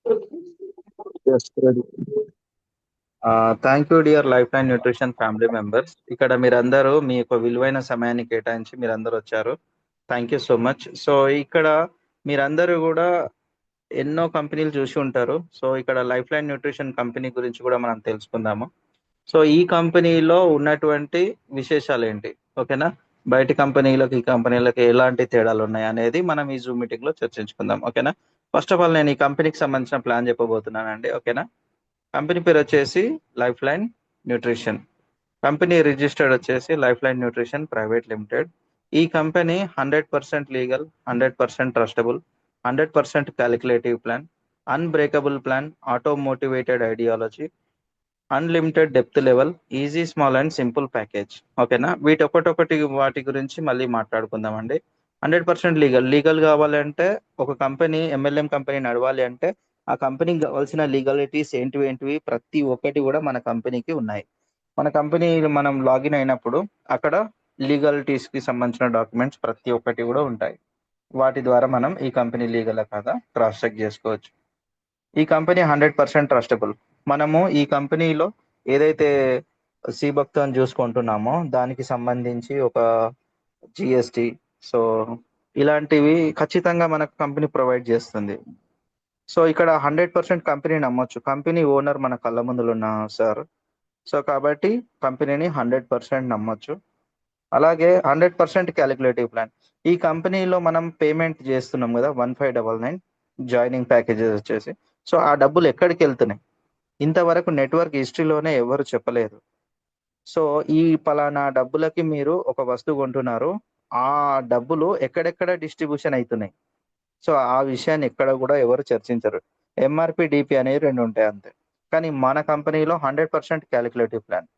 Yes, ready. Thank you dear life line nutrition family members. ఇక్కడ మీరందరూ మీ యొక్క విలువైన సమయాన్ని కేటాయించి మీరందరూ వచ్చారు. Thank you so much. So ఇక్కడ మీరందరూ కూడా ఎన్నో కంపెనీలు చూసి ఉంటారు. సో ఇక్కడ లైఫ్ లైన్ న్యూట్రిషన్ కంపెనీ గురించి కూడా మనం తెలుసుకుందాము. సో ఈ కంపెనీలో ఉన్నటువంటి విశేషాలు ఏంటి, ఓకేనా? బయట కంపెనీలకు ఈ కంపెనీలకు ఎలాంటి తేడాలు ఉన్నాయి అనేది మనం ఈ జూమ్ మీటింగ్ లో చర్చించుకుందాం, ఓకేనా? ఫస్ట్ ఆఫ్ ఆల్ నేను ఈ కంపెనీకి సంబంధించిన ప్లాన్ చెప్పబోతున్నానండి, ఓకేనా? కంపెనీ పేరు వచ్చేసి life line nutrition. Company registered వచ్చేసి life line nutrition private limited. ఈ company 100% legal, 100% trustable, 100% calculative plan, unbreakable plan, auto motivated ideology, unlimited depth level, easy small and simple package, ఓకేనా? వీటి ఒక్కొక్కటి వాటి గురించి మళ్ళీ మాట్లాడుకుందామండి. 100% లీగల్. లీగల్ కావాలంటే ఒక కంపెనీ ఎంఎల్ఎం కంపెనీ నడవాలి అంటే ఆ కంపెనీకి కావాల్సిన లీగాలిటీస్ ఏంటివి ప్రతి ఒక్కటి కూడా మన కంపెనీకి ఉన్నాయి. మన కంపెనీ మనం లాగిన్ అయినప్పుడు అక్కడ లీగాలిటీస్ కి సంబంధించిన డాక్యుమెంట్స్ ప్రతి ఒక్కటి కూడా ఉంటాయి. వాటి ద్వారా మనం ఈ కంపెనీ లీగల్ కాదా క్రాస్ చెక్ చేసుకోవచ్చు. ఈ కంపెనీ 100% ట్రస్టబుల్. మనము ఈ కంపెనీలో ఏదైతే సీబక్తో అని చూసుకుంటున్నామో దానికి సంబంధించి ఒక జిఎస్టి, సో ఇలాంటివి ఖచ్చితంగా మనకు కంపెనీ ప్రొవైడ్ చేస్తుంది. సో ఇక్కడ 100% కంపెనీ నమ్మొచ్చు. కంపెనీ ఓనర్ మన కళ్ళ ముందులో ఉన్న సార్. సో కాబట్టి కంపెనీని 100% నమ్మొచ్చు. అలాగే 100% క్యాలిక్యులేటివ్ ప్లాన్. ఈ కంపెనీలో మనం పేమెంట్ చేస్తున్నాం కదా 1599 జాయినింగ్ ప్యాకేజెస్ వచ్చేసి. సో ఆ డబ్బులు ఎక్కడికి వెళ్తున్నాయి ఇంతవరకు నెట్వర్క్ హిస్టరీలోనే ఎవరు చెప్పలేదు. సో ఈ పలానా డబ్బులకి మీరు ఒక వస్తువు కొంటున్నారు, ఆ డబ్బులు ఎక్కడెక్కడ డిస్ట్రిబ్యూషన్ అవుతున్నాయి, సో ఆ విషయాన్ని ఎక్కడ కూడా ఎవరు చర్చించరు. ఎంఆర్పి డిపి అనేవి 2 ఉంటాయి అంతే. కానీ మన కంపెనీలో 100% క్యాలిక్యులేటివ్ ప్లాన్.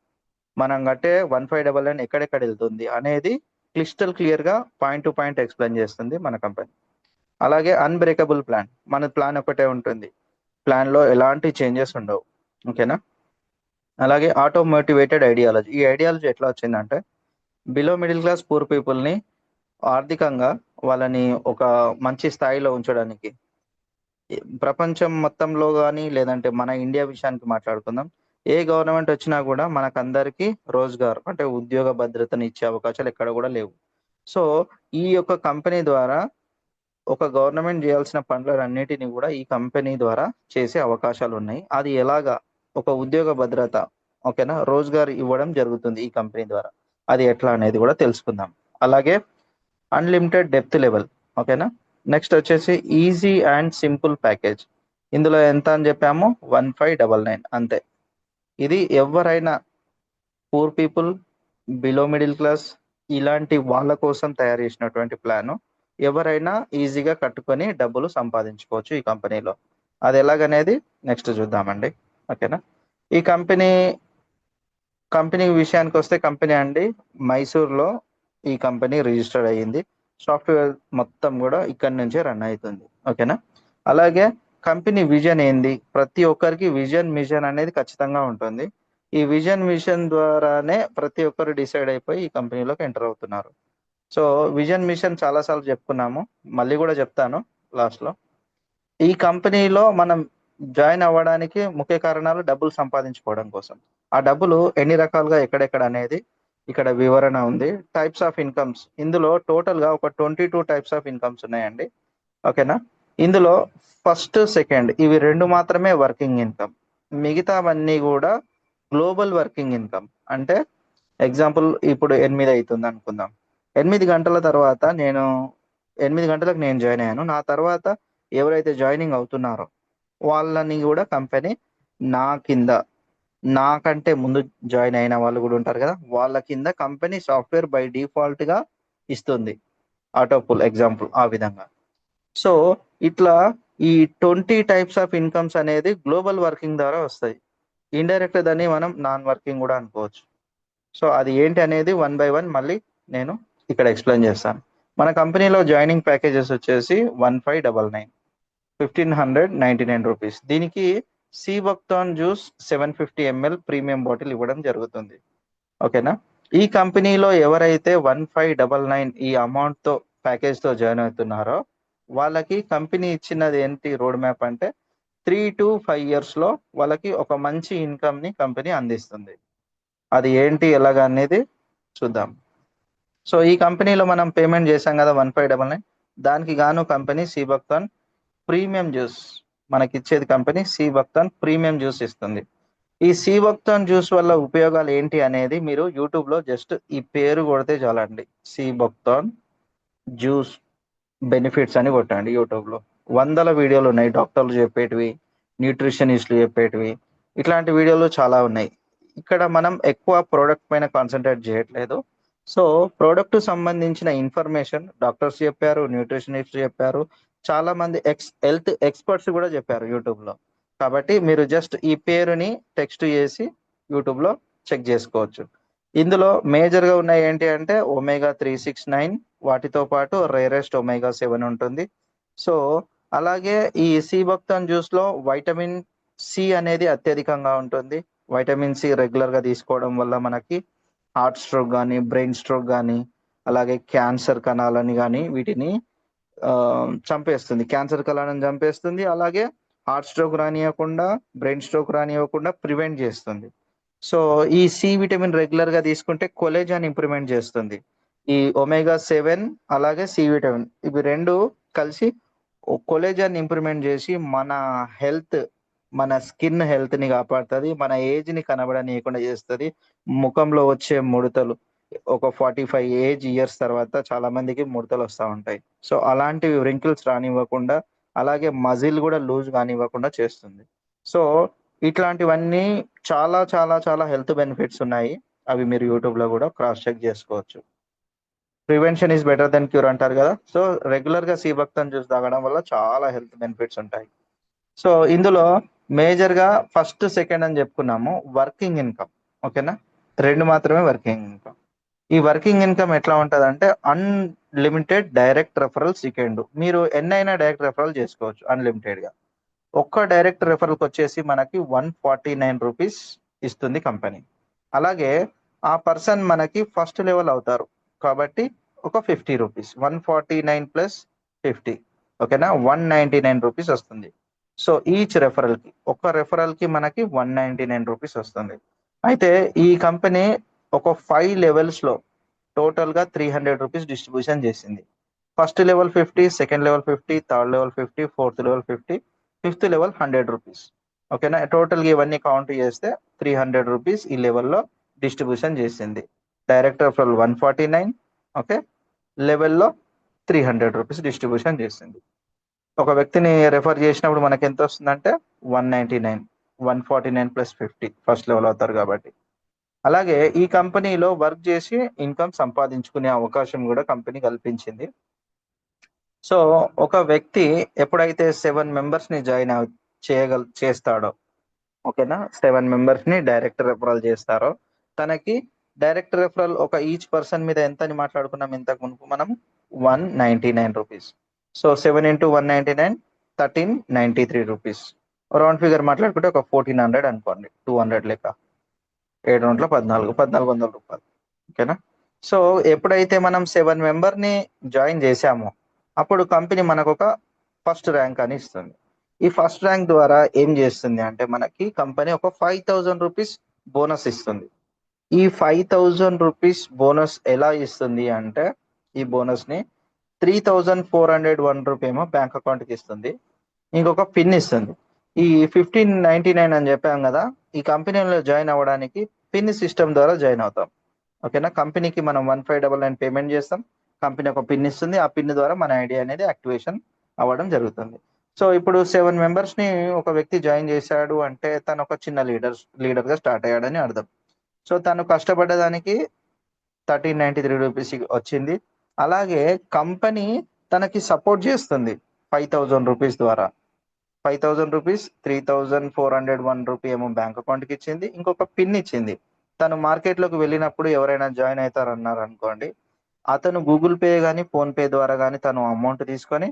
మనం కట్టే 1599 ఎక్కడెక్కడ వెళ్తుంది అనేది క్లిస్టల్ క్లియర్ గా పాయింట్ టు పాయింట్ ఎక్స్ప్లెయిన్ చేస్తుంది మన కంపెనీ. అలాగే అన్బ్రేకబుల్ ప్లాన్. మన ప్లాన్ ఒకటే ఉంటుంది, ప్లాన్ లో ఎలాంటి చేంజెస్ ఉండవు, ఓకేనా? అలాగే ఆటో మోటివేటెడ్ ఐడియాలజీ. ఈ ఐడియాలజీ ఎట్లా వచ్చిందంటే below middle class poor people ని ఆర్థికంగా వాళ్ళని ఒక మంచి స్థాయిలో ఉంచడానికి ప్రపంచం మొత్తంలో కానీ లేదంటే మన ఇండియా విషయానికి మాట్లాడుకుందాం, ఏ గవర్నమెంట్ వచ్చినా కూడా మనకందరికి రోజ్గార్ అంటే ఉద్యోగ భద్రతని ఇచ్చే అవకాశాలు ఎక్కడ కూడా లేవు. సో ఈ యొక్క కంపెనీ ద్వారా ఒక గవర్నమెంట్ చేయాల్సిన పనులన్నిటిని కూడా ఈ కంపెనీ ద్వారా చేసే అవకాశాలు ఉన్నాయి. అది ఎలాగా? ఒక ఉద్యోగ భద్రత, ఓకేనా, రోజ్గార్ ఇవ్వడం జరుగుతుంది ఈ కంపెనీ ద్వారా. అది ఎట్లా అనేది కూడా తెలుసుకుందాం. అలాగే అన్లిమిటెడ్ డెప్త్ లెవెల్, ఓకేనా. నెక్స్ట్ వచ్చేసి ఈజీ అండ్ సింపుల్ ప్యాకేజ్. ఇందులో ఎంత అని చెప్పాము? 1599 అంతే. ఇది ఎవరైనా poor people, below middle class ఇలాంటి వాళ్ళ కోసం తయారు చేసినటువంటి ప్లాన్. ఎవరైనా ఈజీగా కట్టుకొని డబ్బులు సంపాదించుకోవచ్చు ఈ కంపెనీలో. అది ఎలాగనేది నెక్స్ట్ చూద్దామండి, ఓకేనా. ఈ కంపెనీ విషయానికి వస్తే కంపెనీ అండి మైసూర్లో ఈ కంపెనీ రిజిస్టర్డ్ అయ్యింది. సాఫ్ట్వేర్ మొత్తం కూడా ఇక్కడి నుంచే రన్ అవుతుంది, ఓకేనా. అలాగే కంపెనీ విజన్ ఏంది? ప్రతి ఒక్కరికి విజన్ మిషన్ అనేది ఖచ్చితంగా ఉంటుంది. ఈ విజన్ మిషన్ ద్వారానే ప్రతి ఒక్కరు డిసైడ్ అయిపోయి ఈ కంపెనీలోకి ఎంటర్ అవుతున్నారు. సో విజన్ మిషన్ చాలాసార్లు చెప్పుకున్నాము, మళ్ళీ కూడా చెప్తాను లాస్ట్ లో. ఈ కంపెనీలో మనం జాయిన్ అవ్వడానికి ముఖ్య కారణాలు డబ్బులు సంపాదించుకోవడం కోసం. ఆ డబ్బులు ఎన్ని రకాలుగా ఎక్కడెక్కడ అనేది ఇక్కడ వివరణ ఉంది. టైప్స్ ఆఫ్ ఇన్కమ్స్, ఇందులో టోటల్ గా ఒక 22 టైప్స్ ఆఫ్ ఇన్కమ్స్ ఉన్నాయండి, ఓకేనా. ఇందులో ఫస్ట్, సెకండ్ ఇవి 2 మాత్రమే వర్కింగ్ ఇన్కమ్. మిగతావన్నీ కూడా గ్లోబల్ వర్కింగ్ ఇన్కమ్. అంటే ఎగ్జాంపుల్ ఇప్పుడు 8 అవుతుంది అనుకుందాం. 8 గంటల తర్వాత 8 గంటలకు నేను జాయిన్ అయ్యాను. నా తర్వాత ఎవరైతే జాయినింగ్ అవుతున్నారో వాళ్ళని కూడా కంపెనీ నా కింద, నాకంటే ముందు జాయిన్ అయిన వాళ్ళు కూడా ఉంటారు కదా, వాళ్ళ కింద కంపెనీ సాఫ్ట్వేర్ బై డిఫాల్ట్ గా ఇస్తుంది, ఆటోపుల్ ఎగ్జాంపుల్ ఆ విధంగా. సో ఇట్లా ఈ 20 టైప్స్ ఆఫ్ ఇన్కమ్స్ అనేది గ్లోబల్ వర్కింగ్ ద్వారా వస్తాయి. ఇండైరెక్ట్ దాన్ని మనం నాన్ వర్కింగ్ కూడా అనుకోవచ్చు. సో అది ఏంటి అనేది 1 by 1 మళ్ళీ నేను ఇక్కడ ఎక్స్ప్లెయిన్ చేస్తాను. మన కంపెనీలో జాయినింగ్ ప్యాకేజెస్ వచ్చేసి 1599, 1599 రూపీస్. దీనికి sea buckthorn juice 750 ml premium bottle ఇవ్వడం జరుగుతుంది, ఓకేనా. ఈ కంపెనీలో ఎవరైతే 1599 ఈ అమౌంట్ తో ప్యాకేజ్ తో జాయిన్ అవుతున్నారో వాళ్ళకి కంపెనీ ఇచ్చినది ఏంటి రోడ్ మ్యాప్ అంటే 3 to 5 ఇయర్స్లో వాళ్ళకి ఒక మంచి ఇన్కమ్ని కంపెనీ అందిస్తుంది. అది ఏంటి ఎలాగా అనేది చూద్దాం. సో ఈ కంపెనీలో మనం పేమెంట్ చేసాం కదా 1599, దానికి గాను కంపెనీ సి భక్తన్ ప్రీమియం జ్యూస్ మనకి ఇచ్చేది, కంపెనీ సి భక్తన్ ప్రీమియం జ్యూస్ ఇస్తుంది. ఈ సి భక్తన్ జ్యూస్ వల్ల ఉపయోగాలు ఏంటి అనేది మీరు యూట్యూబ్లో జస్ట్ ఈ పేరు కొడితే చాలండి, సి భక్తన్ జ్యూస్ బెనిఫిట్స్ అని కొట్టండి. యూట్యూబ్లో వందల వీడియోలు ఉన్నాయి, డాక్టర్లు చెప్పేటివి, న్యూట్రిషనిస్టులు చెప్పేటివి, ఇట్లాంటి వీడియోలు చాలా ఉన్నాయి. ఇక్కడ మనం ఎక్కువ ప్రోడక్ట్ పైన కాన్సన్ట్రేట్ చేయట్లేదు. సో ప్రోడక్ట్ సంబంధించిన ఇన్ఫర్మేషన్ డాక్టర్స్ చెప్పారు, న్యూట్రిషనిస్ట్ చెప్పారు, చాలా మంది హెల్త్ ఎక్స్పర్ట్స్ కూడా చెప్పారు యూట్యూబ్లో. కాబట్టి మీరు జస్ట్ ఈ పేరుని టెక్స్ట్ చేసి యూట్యూబ్లో చెక్ చేసుకోవచ్చు. ఇందులో మేజర్గా ఉన్నాయి ఏంటి అంటే ఒమేగా 369, వాటితో పాటు రేరెస్ట్ ఒమేగా 7 ఉంటుంది. సో అలాగే ఈ సి భక్తన్ జ్యూస్లో వైటమిన్ సి అనేది అత్యధికంగా ఉంటుంది. వైటమిన్ సి రెగ్యులర్గా తీసుకోవడం వల్ల మనకి హార్ట్ స్ట్రోక్ కానీ, బ్రెయిన్ స్ట్రోక్ కానీ, అలాగే క్యాన్సర్ కణాలని కానీ వీటిని చంపేస్తుంది, క్యాన్సర్ కణాలను చంపేస్తుంది. అలాగే హార్ట్ స్ట్రోక్ రానియకుండా, బ్రెయిన్ స్ట్రోక్ రానివ్వకుండా ప్రివెంట్ చేస్తుంది. సో ఈ సి విటమిన్ రెగ్యులర్గా తీసుకుంటే కొలేజన్ ఇంప్రూవ్మెంట్ చేస్తుంది. ఈ ఒమేగా 7 అలాగే సి విటమిన్ ఇవి రెండు కలిసి కొలేజన్ ఇంప్రూవ్మెంట్ చేసి మన హెల్త్, మన స్కిన్ హెల్త్ని కాపాడుతుంది, మన ఏజ్ని కనబడనీయకుండా చేస్తుంది. ముఖంలో వచ్చే ముడతలు ఒక 45 ఇయర్స్ తర్వాత చాలా మందికి ముడతలు వస్తూ ఉంటాయి. సో అలాంటివి రింకిల్స్ రానివ్వకుండా, అలాగే మజిల్ కూడా లూజ్ కానివ్వకుండా చేస్తుంది. సో ఇట్లాంటివన్నీ చాలా చాలా చాలా హెల్త్ బెనిఫిట్స్ ఉన్నాయి. అవి మీరు యూట్యూబ్లో కూడా క్రాస్ చెక్ చేసుకోవచ్చు. Prevention is better than cure అంటారు కదా. సో రెగ్యులర్గా సి భక్తన్ జ్యూస్ తాగడం వల్ల చాలా హెల్త్ బెనిఫిట్స్ ఉంటాయి. సో ఇందులో మేజర్గా ఫస్ట్ సెకండ్ అని చెప్పుకున్నాము, వర్కింగ్ ఇన్కమ్. ఓకేనా, రెండు మాత్రమే వర్కింగ్ ఇన్కమ్. ఈ వర్కింగ్ ఇన్కమ్ ఎట్లా ఉంటుంది అంటే అన్లిమిటెడ్ డైరెక్ట్ రెఫరల్ సెకండ్, మీరు ఎన్నైనా డైరెక్ట్ రెఫరల్ చేసుకోవచ్చు అన్లిమిటెడ్గా. ఒక్క డైరెక్ట్ రెఫరల్కి వచ్చేసి మనకి 149 రూపీస్ ఇస్తుంది కంపెనీ. అలాగే ఆ పర్సన్ మనకి ఫస్ట్ లెవెల్ అవుతారు కాబట్టి ఒక 50 రూపీస్, 149 ప్లస్ 50, ఓకేనా, 199 రూపీస్ వస్తుంది. సో ఈచ్ రెఫరల్కి, ఒక్క రెఫరల్కి మనకి 199 రూపీస్ వస్తుంది. అయితే ఈ కంపెనీ ఒక 5 లెవెల్స్లో టోటల్గా 300 రూపీస్ డిస్ట్రిబ్యూషన్ చేసింది. First level 50, second level 50, third level 50, fourth level 50, fifth level 100 rupees. ఓకేనా, టోటల్గా ఇవన్నీ కౌంట్ చేస్తే 300 రూపీస్ ఈ లెవెల్లో డిస్ట్రిబ్యూషన్ చేసింది. డైరెక్ట్ రెఫరల్ 149, ఓకే, లెవెల్లో 300 రూపీస్ డిస్ట్రిబ్యూషన్ చేసింది. ఒక వ్యక్తిని రెఫర్ చేసినప్పుడు మనకి ఎంత వస్తుందంటే 199, 149 ప్లస్ 50 ఫస్ట్ లెవెల్ అవుతారు కాబట్టి. అలాగే ఈ కంపెనీలో వర్క్ చేసి ఇన్కమ్ సంపాదించుకునే అవకాశం కూడా కంపెనీ కల్పించింది. సో ఒక వ్యక్తి ఎప్పుడైతే 7 మెంబర్స్ని జాయిన్ చేస్తాడో, ఓకేనా, 7 మెంబర్స్ని డైరెక్ట్ రెఫరల్ చేస్తారో, తనకి డైరెక్ట్ రెఫరల్ ఒక ఈచ్ పర్సన్ మీద ఎంత అని మాట్లాడుకున్నాం ఇంతకు మునుపు మనం, 199 rupees. So 7 into 199, 1393 rupees. Round figure మాట్లాడుకుంటే ఒక 1400 అనుకోండి, 200 లెక్క, 7 1400 రూపాయలు. ఓకేనా. సో ఎప్పుడైతే మనం 7 మెంబర్ని జాయిన్ చేసామో అప్పుడు కంపెనీ మనకు ఒక ఫస్ట్ ర్యాంక్ అని ఇస్తుంది. ఈ ఫస్ట్ ర్యాంక్ ద్వారా ఏం చేస్తుంది అంటే మనకి కంపెనీ ఒక 5000 రూపీస్ బోనస్ ఇస్తుంది. ఈ 5000 రూపీస్ బోనస్ ఎలా ఇస్తుంది అంటే, ఈ బోనస్ని 3401 రూపీ ఏమో బ్యాంక్ అకౌంట్కి ఇస్తుంది, ఇంకొక పిన్ ఇస్తుంది. ఈ 1599 అని చెప్పాం కదా, ఈ కంపెనీలో జాయిన్ అవ్వడానికి పిన్ సిస్టమ్ ద్వారా జాయిన్ అవుతాం. ఓకేనా, కంపెనీకి మనం 1599 పేమెంట్ చేస్తాం, కంపెనీ ఒక పిన్ ఇస్తుంది, ఆ పిన్ ద్వారా మన ఐడి అనేది యాక్టివేషన్ అవ్వడం జరుగుతుంది. సో ఇప్పుడు 7 మెంబర్స్ని ఒక వ్యక్తి జాయిన్ చేశాడు అంటే తను ఒక చిన్న లీడర్గా స్టార్ట్ అయ్యాడని అర్థం. సో తను కష్టపడ్డదానికి 1393 రూపీస్ వచ్చింది. అలాగే కంపెనీ తనకి సపోర్ట్ చేస్తుంది 5000 రూపీస్ ద్వారా. 5000 రూపీస్, 3401 రూపీ ఏమో బ్యాంక్ అకౌంట్కి ఇచ్చింది, ఇంకొక పిన్ ఇచ్చింది. తను మార్కెట్లోకి వెళ్ళినప్పుడు ఎవరైనా జాయిన్ అవుతారు అన్నారు అనుకోండి, అతను గూగుల్ పే కానీ ఫోన్పే ద్వారా కానీ తను అమౌంట్ తీసుకొని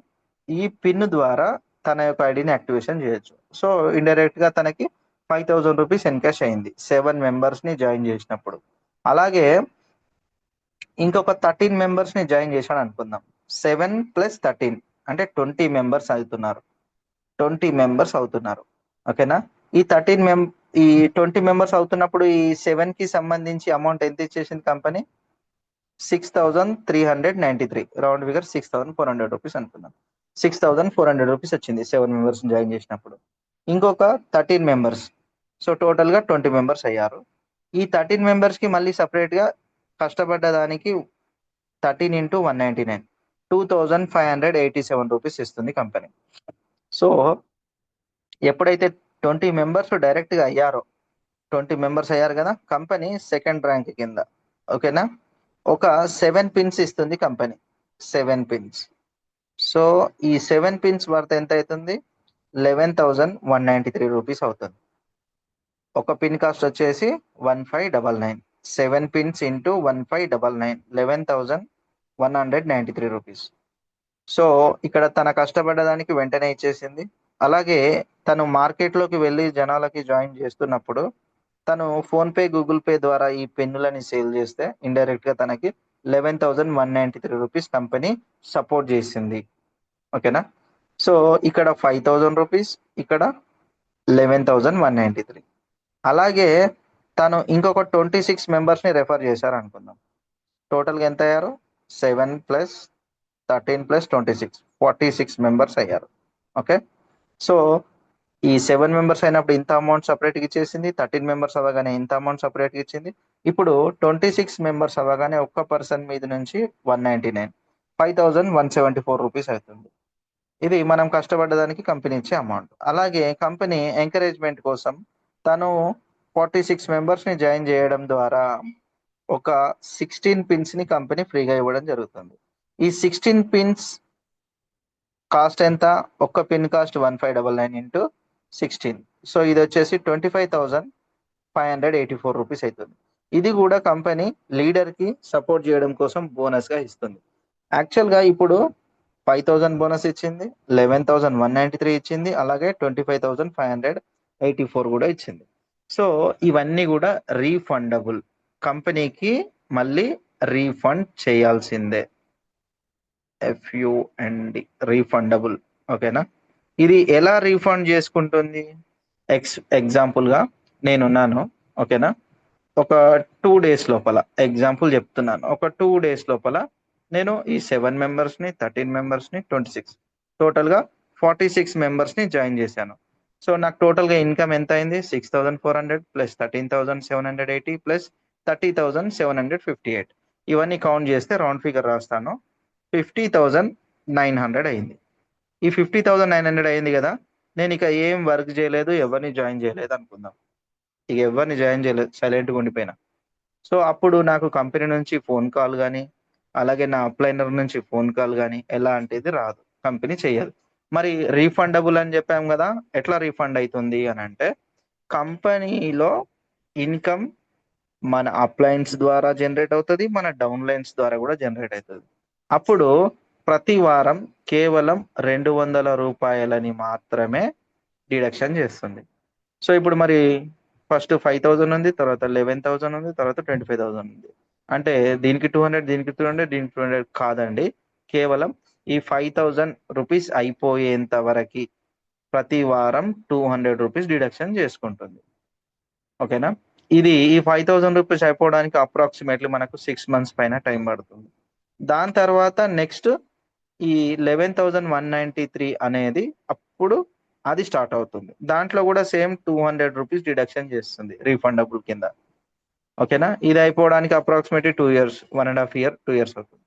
ఈ పిన్ ద్వారా తన యొక్క ఐడిని యాక్టివేషన్ చేయొచ్చు. సో ఇండైరెక్ట్గా తనకి 5000 రూపీస్ ఎన్కాష్ అయింది 7 మెంబర్స్ని జాయిన్ చేసినప్పుడు. అలాగే ఇంకొక 13 మెంబర్స్ని జాయిన్ చేశాడు అనుకుందాం, 7 + 13 అంటే 20 మెంబర్స్ అవుతున్నారు. 20 మెంబర్స్ అవుతున్నారు. ఓకేనా? ఈ 20 మెంబర్స్ అవుతున్నప్పుడు ఈ 7 కి సంబంధించి అమౌంట్ ఎంత ఇచ్చేసింది కంపెనీ? 6,393. రౌండ్ ఫిగర్ 6,400 రూపీస్ అనుకుందాం. 6,400 రూపీస్ వచ్చింది 7 మెంబర్స్ జాయిన్ చేసినప్పుడు. ఇంకొక 13 మెంబర్స్. సో టోటల్ గా 20 మెంబర్స్ అయ్యారు. ఈ 13 మెంబర్స్ కి మళ్ళీ సపరేట్ గా కష్టపడ్డ దానికి 13 ఇంటూ 199 2,587 రూపీస్ ఇస్తుంది కంపెనీ. సో ఎప్పుడైతే 20 మెంబర్స్ డైరెక్ట్ గా అయ్యారో 20 మెంబర్స్ అయ్యారు కదా, కంపెనీ సెకండ్ ర్యాంక్ కింద. ఓకేనా? ఒక 7 పిన్స్ ఇస్తుంది కంపెనీ. 7 పిన్స్. సో ఈ 7 పిన్స్ వర్త్ ఎంత అవుతుంది? 11,193 రూపీస్ అవుతుంది. ఒక పిన్ కాస్ట్ వచ్చేసి 1599. 7 పిన్స్ ఇంటూ 1599 11,193 రూపీస్. సో ఇక్కడ తన కష్టపడ్డదానికి వెంటనే ఇచ్చేసింది. అలాగే తను మార్కెట్లోకి వెళ్ళి జనాలకి జాయిన్ చేస్తున్నప్పుడు తను ఫోన్ పే, గూగుల్ పే ద్వారా ఈ పెన్నులని సేల్ చేస్తే ఇండైరెక్ట్ గా తనకి 11,193 రూపీస్ కంపెనీ సపోర్ట్ చేసింది. ఓకేనా? సో ఇక్కడ 5,000 రూపీస్, ఇక్కడ 11,193. అలాగే తను ఇంకొక 26 మెంబర్స్ ని రెఫర్ చేశారు అనుకుందాం. టోటల్ గా ఎంత అయ్యారు? 7 ప్లస్ 13 ప్లస్ 26 46 మెంబర్స్ అయ్యారు. ఓకే? సో ఈ 7 మెంబర్స్ అయినప్పుడు ఇంత అమౌంట్ సపరేట్గా ఇచ్చేసింది. 13 మెంబర్స్ అవ్వగానే ఇంత అమౌంట్ సపరేట్గా ఇచ్చింది. ఇప్పుడు 26 మెంబర్స్ అవ్వగానే ఒక్క పర్సన్ మీద నుంచి 199 5,174 రూపీస్ అవుతుంది. ఇది మనం కష్టపడ్డదానికి కంపెనీ ఇచ్చే అమౌంట్. అలాగే కంపెనీ ఎంకరేజ్మెంట్ కోసం తను 46 మెంబర్స్ ని జాయిన్ చేయడం ద్వారా ఒక 16 పిన్స్ ని కంపెనీ ఫ్రీగా ఇవ్వడం జరుగుతుంది. ఈ 16 పిన్స్ కాస్ట్ ఎంత? ఒక్క పిన్ కాస్ట్ 1599 ఇంటూ 16. సో ఇది వచ్చేసి 25,584 రూపీస్ అవుతుంది. ఇది కూడా కంపెనీ లీడర్ కి సపోర్ట్ చేయడం కోసం బోనస్ గా ఇస్తుంది. యాక్చువల్ గా ఇప్పుడు 5,000 బోనస్ ఇచ్చింది, 11,193 ఇచ్చింది, అలాగే 25,584 కూడా ఇచ్చింది. సో ఇవన్నీ కూడా రీఫండబుల్, కంపెనీకి మళ్ళీ రీఫండ్ చేయాల్సిందే. FUND, refundable. ఓకేనా? ఇది ఎలా రీఫండ్ చేసుకుంటుంది? ఎగ్జాంపుల్ గా నేనున్నాను. ఓకేనా? ఒక 2 days లోపల ఎగ్జాంపుల్ చెప్తున్నాను. ఒక 2 days లోపల నేను ఈ 7 మెంబర్స్ ని, 13 మెంబర్స్ ని, 26 టోటల్ గా 46 మెంబర్స్ ని జాయిన్ చేశాను. సో నాకు టోటల్ గా ఇన్కమ్ ఎంత అయింది? 6,400 ప్లస్ 13,780 ప్లస్ 30,758. ఇవన్నీ కౌంట్ చేస్తే రౌండ్ ఫిగర్ రాస్తాను, 50,900 అయింది. ఈ 50,900 అయింది కదా, నేను ఇక ఏం వర్క్ చేయలేదు, ఎవరిని జాయిన్ చేయలేదు అనుకుందాం. ఇక ఎవరిని జాయిన్ చేయలేదు, సైలెంట్గా ఉండిపోయినా. సో అప్పుడు నాకు కంపెనీ నుంచి ఫోన్ కాల్ కానీ, అలాగే నా అప్లైనర్ నుంచి ఫోన్ కాల్ కానీ ఎలాంటిది రాదు, కంపెనీ చేయదు. మరి రీఫండబుల్ అని చెప్పాం కదా, ఎట్లా రీఫండ్ అవుతుంది అని అంటే, కంపెనీలో ఇన్కమ్ మన అప్లైన్స్ ద్వారా జనరేట్ అవుతుంది, మన డౌన్ లైన్స్ ద్వారా కూడా జనరేట్ అవుతుంది. అప్పుడు ప్రతి వారం కేవలం 200 రూపాయలని మాత్రమే డిడక్షన్ చేస్తుంది. సో ఇప్పుడు మరి ఫస్ట్ 5,000 ఉంది, తర్వాత 11,000 ఉంది, తర్వాత 25,000 ఉంది. అంటే దీనికి 200, దీనికి 200, దీనికి 200 కాదండి. కేవలం ఈ 5,000 రూపీస్ అయిపోయేంత వరకు ప్రతి వారం 200 రూపీస్ డిడక్షన్ చేసుకుంటుంది. ఓకేనా? ఇది ఈ 5,000 రూపీస్ అయిపోవడానికి అప్రాక్సిమేట్లీ మనకు 6 months పైన టైం పడుతుంది. దాని తర్వాత నెక్స్ట్ ఈ 11,193 అనేది అప్పుడు అది స్టార్ట్ అవుతుంది. దాంట్లో కూడా సేమ్ 200 రూపీస్ డిడక్షన్ చేస్తుంది రీఫండబుల్ కింద. ఓకేనా? ఇది అయిపోవడానికి అప్రాక్సిమేట్లీ 2 years, 1.5 year, 2 years అవుతుంది.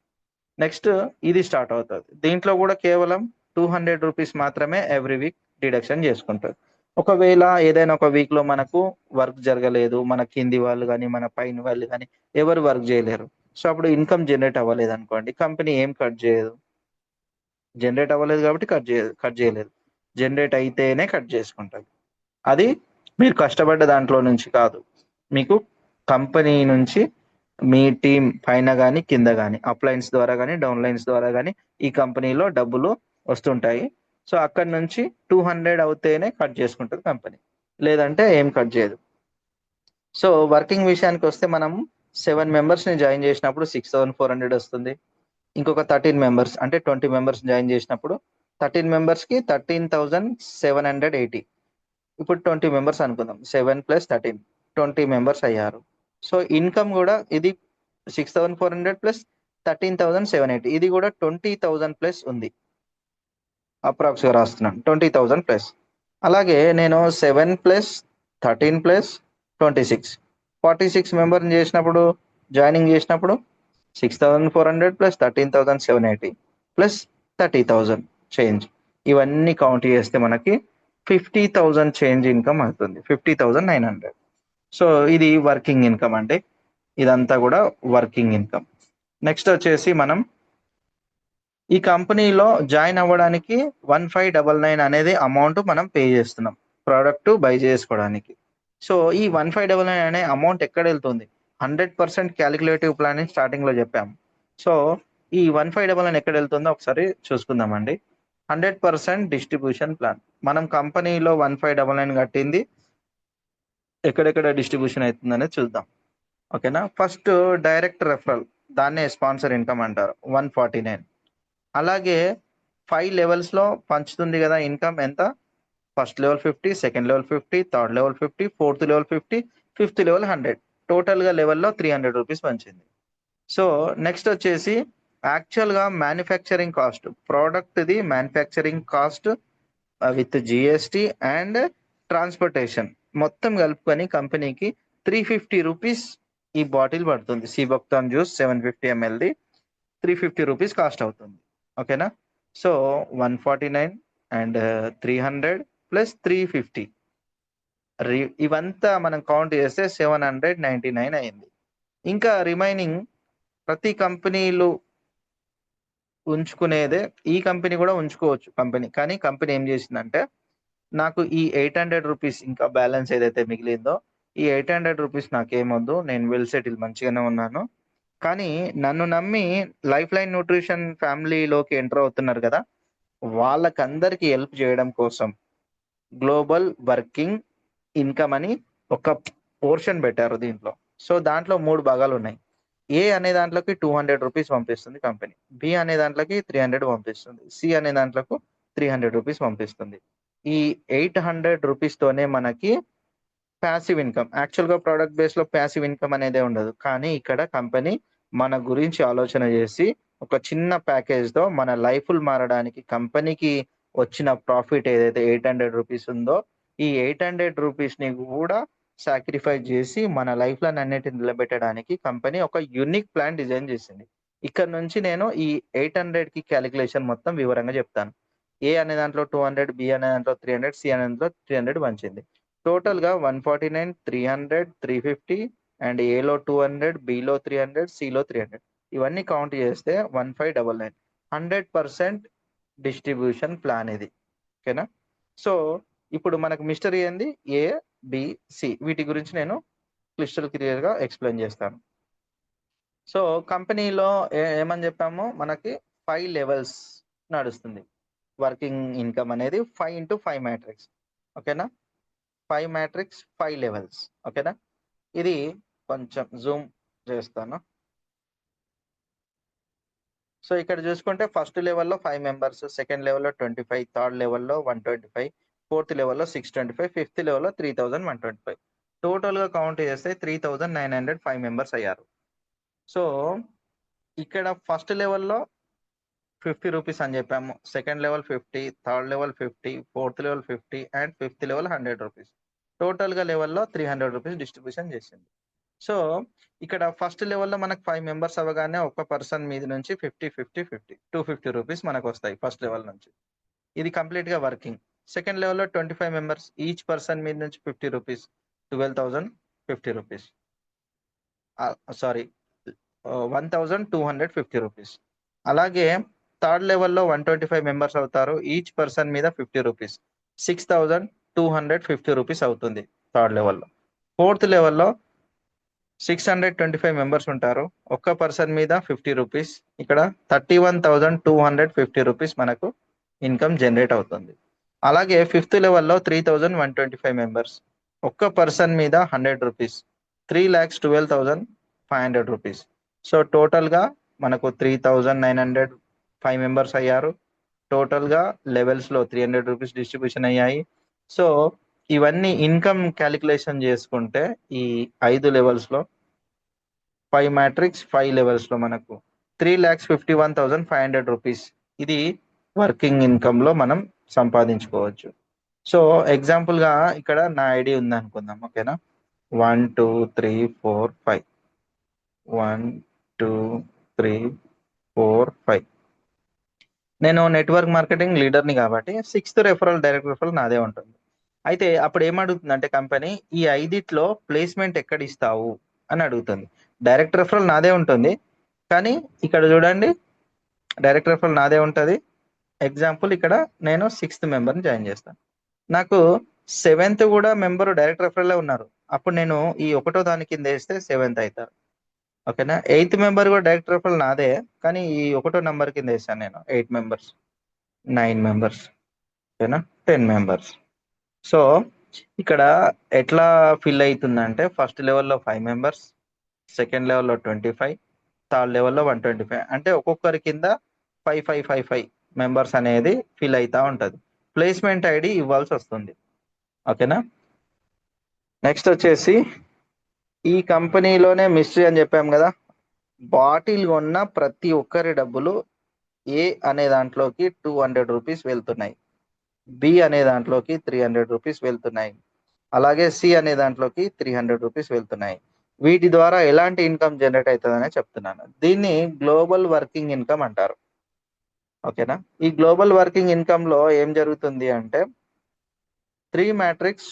నెక్స్ట్ ఇది స్టార్ట్ అవుతుంది. దీంట్లో కూడా కేవలం 200 రూపీస్ మాత్రమే ఎవ్రీ వీక్ డిడక్షన్ చేసుకుంటారు. ఒకవేళ ఏదైనా ఒక వీక్ లో మనకు వర్క్ జరగలేదు, మన కింది వాళ్ళు కానీ మన పైన వాళ్ళు కానీ ఎవరు వర్క్ చేయలేరు, సో అప్పుడు ఇన్కమ్ జనరేట్ అవ్వలేదు అనుకోండి, కంపెనీ ఏం కట్ చేయదు. జనరేట్ అవ్వలేదు కాబట్టి కట్ చేయలేదు. జనరేట్ అయితేనే కట్ చేసుకుంటుంది. అది మీరు కష్టపడ్డ దాంట్లో నుంచి కాదు, మీకు కంపెనీ నుంచి మీ టీం పైన కానీ కింద కానీ అప్లైన్స్ ద్వారా కానీ డౌన్ లైన్స్ ద్వారా కానీ ఈ కంపెనీలో డబ్బులు వస్తుంటాయి. సో అక్కడి నుంచి 200 అవుతేనే కట్ చేసుకుంటుంది కంపెనీ, లేదంటే ఏం కట్ చేయదు. సో వర్కింగ్ విషయానికి వస్తే మనం 7 మెంబర్స్ని జాయిన్ చేసినప్పుడు 6,400 వస్తుంది. ఇంకొక 13 మెంబర్స్ అంటే 20 మెంబర్స్ జాయిన్ చేసినప్పుడు 13 మెంబర్స్కి 13,780. ఇప్పుడు 20 మెంబర్స్ అనుకుందాం. 7 + 13 20 మెంబర్స్ అయ్యారు. సో ఇన్కమ్ కూడా ఇది 6,400 + 13,780 ఇది కూడా 20,000 ప్లస్ ఉంది. అప్రాక్స్గా రాస్తున్నాను 20,000 ప్లస్. అలాగే నేను 7 + 13 + 26 46 మెంబర్ని చేసినప్పుడు జాయినింగ్ చేసినప్పుడు 6,400 + 13,780 + 30,000 చేంజ్ ఇవన్నీ కౌంట్ చేస్తే మనకి 50,000 చేంజ్ ఇన్కమ్ అవుతుంది. 50,900. సో ఇది వర్కింగ్ ఇన్కమ్ అండి. ఇదంతా కూడా వర్కింగ్ ఇన్కమ్. నెక్స్ట్ వచ్చేసి మనం ఈ కంపెనీలో జాయిన్ అవ్వడానికి 1599 అనేది అమౌంట్ మనం పే చేస్తున్నాం ప్రోడక్ట్ బై చేసుకోవడానికి. సో ఈ 1599 అనే అమౌంట్ ఎక్కడ వెళ్తుంది? 100% క్యాలిక్యులేటివ్ ప్లాన్ స్టార్టింగ్ లో చెప్పాము. సో ఈ 1599 ఎక్కడ వెళ్తుందో ఒకసారి చూసుకుందామండి. 100% డిస్ట్రిబ్యూషన్ ప్లాన్. మనం కంపెనీలో 1599 కట్టింది ఎక్కడెక్కడ డిస్ట్రిబ్యూషన్ అవుతుంది అనేది చూద్దాం. ఓకేనా. ఫస్ట్ డైరెక్ట్ రెఫరల్, దాన్నే స్పాన్సర్ ఇన్కమ్ అంటారు, 149. అలాగే 5 లెవెల్స్లో పంచుతుంది కదా ఇన్కమ్. ఎంత? First level 50, second level 50, third level 50, fourth level 50, fifth level 100. టోటల్గా లెవెల్లో 300 రూపీస్ పంచింది. సో నెక్స్ట్ వచ్చేసి యాక్చువల్గా మ్యానుఫ్యాక్చరింగ్ కాస్ట్, ప్రోడక్ట్ది manufacturing cost with GST and transportation మొత్తం కలుపుకొని కంపెనీకి 350 రూపీస్ ఈ బాటిల్ పడుతుంది. సీబక్తాన్ జ్యూస్ 750 mlది 350 రూపీస్ కాస్ట్ అవుతుంది. ఓకేనా. సో 149 అండ్ 300 + 350 ఇవంతా మనం కౌంట్ చేస్తే 799 అయింది. ఇంకా రిమైనింగ్ ప్రతి కంపెనీలు ఉంచుకునేదే, ఈ కంపెనీ కూడా ఉంచుకోవచ్చు కంపెనీ. కానీ కంపెనీ ఏం చేసిందంటే, నాకు ఈ 800 రూపీస్ ఇంకా బ్యాలెన్స్ ఏదైతే మిగిలిందో ఈ 800 రూపీస్ నాకేమొద్దు, నేను వెల్ సెటిల్ మంచిగానే ఉన్నాను. కానీ నన్ను నమ్మి లైఫ్ లైన్ న్యూట్రిషన్ ఫ్యామిలీలోకి ఎంటర్ అవుతున్నారు కదా, వాళ్ళకందరికీ హెల్ప్ చేయడం కోసం గ్లోబల్ వర్కింగ్ ఇన్కమ్ అని ఒక పోర్షన్ పెట్టారు దీంట్లో. సో దాంట్లో 3 భాగాలు ఉన్నాయి. ఏ అనే దాంట్లోకి 200 రూపీస్ పంపిస్తుంది కంపెనీ, బి అనే దాంట్లోకి 300 పంపిస్తుంది, సి అనే దాంట్లోకి 300 రూపీస్ పంపిస్తుంది. ఈ 800 రూపీస్తోనే మనకి ప్యాసివ్ ఇన్కమ్. యాక్చువల్గా ప్రోడక్ట్ బేస్లో ప్యాసివ్ ఇన్కమ్ అనేదే ఉండదు. కానీ ఇక్కడ కంపెనీ మన గురించి ఆలోచన చేసి ఒక చిన్న ప్యాకేజ్తో మన లైఫ్లు మారడానికి కంపెనీకి వచ్చిన ప్రాఫిట్ ఏదైతే 800 రూపీస్ ఉందో ఈ 800 రూపీస్ని కూడా సాక్రిఫైస్ చేసి మన లైఫ్లను అన్నిటిని నిలబెట్టడానికి కంపెనీ ఒక యూనిక్ ప్లాన్ డిజైన్ చేసింది. ఇక్కడ నుంచి నేను ఈ 800కి క్యాలిక్యులేషన్ మొత్తం వివరంగా చెప్తాను. ఏ అనే దాంట్లో 200, బి అనే దాంట్లో 300, సి అనే దాంట్లో 300 పంచింది. టోటల్గా 149, 300, 350 అండ్ ఏలో 200, బిలో 300, సిలో 300 ఇవన్నీ కౌంట్ చేస్తే 1599. 100% డిస్ట్రిబ్యూషన్ ప్లాన్ ఇది. ఓకేనా. సో ఇప్పుడు మనకు మిస్టరీ ఏంది? ఏ, బి, సి వీటి గురించి నేను క్లిస్టల్ క్లియర్గా ఎక్స్ప్లెయిన్ చేస్తాను. సో కంపెనీలో ఏమని చెప్పామో మనకి 5 లెవెల్స్ నడుస్తుంది వర్కింగ్ ఇన్కమ్ అనేది. 5 × 5 మ్యాట్రిక్స్. ఓకేనా. 5 మ్యాట్రిక్స్ 5 లెవెల్స్. ఓకేనా. ఇది కొంచెం జూమ్ చేస్తాను. సో ఇక్కడ చూసుకుంటే ఫస్ట్ లెవెల్లో 5 మెంబర్స్, సెకండ్ లెవెల్లో 25, థర్డ్ లెవెల్లో 125, ఫోర్త్ లెవెల్లో 625, ఫిఫ్త్ లెవెల్లో 3,125. టోటల్గా కౌంట్ చేస్తే 3,905 మెంబర్స్ అయ్యారు. సో ఇక్కడ ఫస్ట్ లెవెల్లో 50 రూపీస్ అని చెప్పాము, second level 50, third level 50, fourth level 50 and fifth level 100 rupees. టోటల్గా లెవెల్లో 300 రూపీస్ డిస్ట్రిబ్యూషన్ చేసింది. సో ఇక్కడ ఫస్ట్ లెవెల్లో మనకు 5 మెంబర్స్ అవ్వగానే ఒక పర్సన్ మీద నుంచి 50, 50, 50 250 రూపీస్ మనకు వస్తాయి ఫస్ట్ లెవెల్ నుంచి. ఇది కంప్లీట్గా వర్కింగ్. సెకండ్ లెవెల్లో 25 మెంబర్స్, ఈచ్ పర్సన్ మీద నుంచి 50 రూపీస్, 12,050 రూపీస్. Sorry 1,250 rupees. అలాగే థర్డ్ లెవెల్లో 125 మెంబర్స్ అవుతారు, ఈచ్ పర్సన్ మీద 50 రూపీస్, 6,250 రూపీస్ అవుతుంది థర్డ్ లెవెల్లో. ఫోర్త్ లెవెల్లో 625 మెంబర్స్ ఉంటారు, ఒక్క పర్సన్ మీద 50 రూపీస్, ఇక్కడ 31,250 రూపీస్ మనకు ఇన్కమ్ జనరేట్ అవుతుంది. అలాగే ఫిఫ్త్ లెవెల్లో 3,125 మెంబర్స్, ఒక్క పర్సన్ మీద 100 రూపీస్, 3,12,500 రూపీస్. సో టోటల్గా మనకు 3,905 మెంబర్స్ అయ్యారు. టోటల్గా లెవెల్స్లో 300 రూపీస్ డిస్ట్రిబ్యూషన్ అయ్యాయి. సో ఇవన్నీ ఇన్కమ్ క్యాలిక్యులేషన్ చేసుకుంటే ఈ 5 లెవెల్స్లో 5 మ్యాట్రిక్స్ 5 లెవెల్స్లో మనకు 3,51,500 రూపీస్ ఇది వర్కింగ్ ఇన్కంలో మనం సంపాదించుకోవచ్చు. సో ఎగ్జాంపుల్గా ఇక్కడ నా ఐడి ఉంది అనుకుందాం, ఓకేనా. 1 2 3 4 5 1 2 3 4 5 నేను నెట్వర్క్ మార్కెటింగ్ లీడర్ని కాబట్టి 6th రెఫరల్ డైరెక్ట్ రెఫరల్ నాదే ఉంటుంది. అయితే అప్పుడు ఏమడుగుతుందంటే కంపెనీ ఈ 5 ప్లేస్మెంట్ ఎక్కడ ఇస్తావు అని అడుగుతుంది. డైరెక్ట్ రెఫరల్ నాదే ఉంటుంది, కానీ ఇక్కడ చూడండి డైరెక్ట్ రెఫరల్ నాదే ఉంటుంది. ఎగ్జాంపుల్ ఇక్కడ నేను 6th మెంబర్ని జాయిన్ చేస్తాను. నాకు 7th కూడా మెంబరు డైరెక్ట్ రెఫరల్లే ఉన్నారు. అప్పుడు నేను ఈ 1వ దాని కింద వేస్తే 7th అవుతారు, ఓకేనా. 8th మెంబర్ కూడా డైరెక్ట్ రెఫరల్ నాదే, కానీ ఈ 1వ నెంబర్ కింద వేస్తాను నేను. 8 మెంబర్స్, 9 మెంబర్స్, ఓకేనా, 10 మెంబర్స్. సో ఇక్కడ ఎట్లా ఫిల్ అవుతుందంటే ఫస్ట్ లెవెల్లో 5 మెంబర్స్, సెకండ్ లెవెల్లో 25, థర్డ్ లెవెల్లో 125, అంటే ఒక్కొక్కరి కింద 5 మెంబర్స్ అనేది ఫిల్ అవుతా ఉంటుంది. ప్లేస్మెంట్ ఐడి ఇవ్వాల్సి వస్తుంది, ఓకేనా. నెక్స్ట్ వచ్చేసి ఈ కంపెనీలోనే మిస్టరీ అని చెప్పాం కదా, బాటిల్ కొన్న ప్రతి ఒక్కరి డబ్బులు ఏ అనే దాంట్లోకి 200 రూపీస్ వెళ్తున్నాయి, బి అనే దాంట్లోకి 300 రూపీస్ వెళ్తున్నాయి, అలాగే సి అనే దాంట్లోకి 300 రూపీస్ వెళ్తున్నాయి. వీటి ద్వారా ఎలాంటి ఇన్కమ్ జనరేట్ అవుతుందనే చెప్తున్నాను. దీన్ని గ్లోబల్ వర్కింగ్ ఇన్కమ్ అంటారు, ఓకేనా. ఈ గ్లోబల్ వర్కింగ్ ఇన్కమ్ లో ఏం జరుగుతుంది అంటే 3 మ్యాట్రిక్స్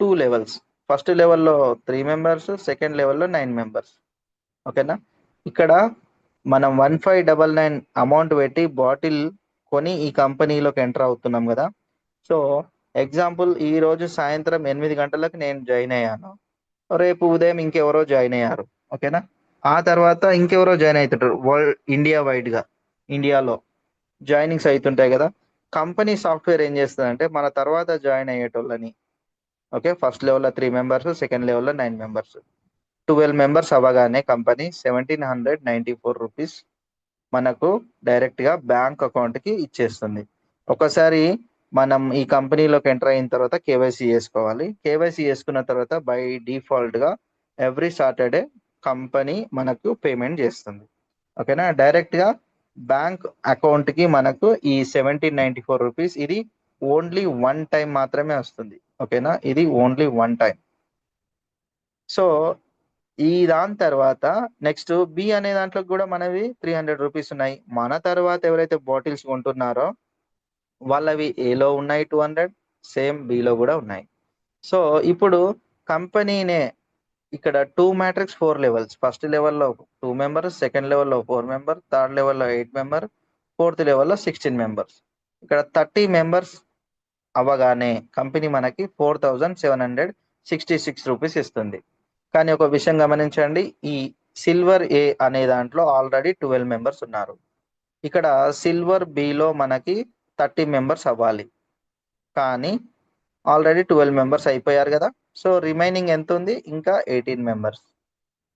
2 లెవెల్స్. ఫస్ట్ లెవెల్లో 3 మెంబర్స్, సెకండ్ లెవెల్లో 9 మెంబర్స్, ఓకేనా. ఇక్కడ మనం 1599 అమౌంట్ పెట్టి బాటిల్ కొని ఈ కంపెనీలోకి ఎంటర్ అవుతున్నాం కదా. సో ఎగ్జాంపుల్ ఈ రోజు సాయంత్రం 8 గంటలకు నేను జాయిన్ అయ్యాను, రేపు ఉదయం ఇంకెవరో జాయిన్ అయ్యారు, ఓకేనా. ఆ తర్వాత ఇంకెవరో జాయిన్ అవుతుంటారు. వరల్డ్ ఇండియా వైడ్గా ఇండియాలో జాయినింగ్స్ అవుతుంటాయి కదా. కంపెనీ సాఫ్ట్వేర్ ఏం చేస్తుందంటే మన తర్వాత జాయిన్ అయ్యేటోళ్ళని, ఓకే, ఫస్ట్ లెవెల్లో 3 మెంబర్స్, సెకండ్ లెవెల్లో 9 మెంబర్స్, 12 మెంబర్స్ అవ్వగానే కంపెనీ 1794 రూపీస్ మనకు డైరెక్ట్గా బ్యాంక్ అకౌంట్కి ఇచ్చేస్తుంది. ఒకసారి మనం ఈ కంపెనీలోకి ఎంటర్ అయిన తర్వాత కేవైసీ చేసుకోవాలి. కేవైసీ చేసుకున్న తర్వాత బై డిఫాల్ట్గా ఎవ్రీ సాటర్డే కంపెనీ మనకు పేమెంట్ చేస్తుంది, ఓకేనా. డైరెక్ట్గా బ్యాంక్ అకౌంట్కి మనకు ఈ 1794 రూపీస్ ఇది ఓన్లీ 1 టైం మాత్రమే వస్తుంది, ఓకేనా. ఇది ఓన్లీ 1 టైం. సో ఈ దాని తర్వాత నెక్స్ట్ బి అనే దాంట్లో కూడా మనవి 300 రూపీస్ ఉన్నాయి. మన తర్వాత ఎవరైతే బాటిల్స్ కొంటున్నారో వాళ్ళవి ఏలో ఉన్నాయి 200, సేమ్ బిలో కూడా ఉన్నాయి. సో ఇప్పుడు కంపెనీనే ఇక్కడ 2 మ్యాట్రిక్స్ 4 లెవెల్స్. ఫస్ట్ లెవెల్లో 2 మెంబర్స్, సెకండ్ లెవెల్లో 4 మెంబర్, థర్డ్ లెవెల్లో 8 మెంబర్, ఫోర్త్ లెవెల్లో 16 మెంబర్స్. ఇక్కడ 30 మెంబర్స్ అవ్వగానే కంపెనీ మనకి 4766 రూపీస్ ఇస్తుంది. కానీ ఒక విషయం గమనించండి, ఈ సిల్వర్ ఏ అనే దాంట్లో ఆల్రెడీ 12 మెంబర్స్ ఉన్నారు. ఇక్కడ సిల్వర్ బిలో మనకి 30 మెంబర్స్ అవ్వాలి, కానీ ఆల్రెడీ 12 మెంబర్స్ అయిపోయారు కదా. సో రిమైనింగ్ ఎంత ఉంది, ఇంకా 18 మెంబర్స్.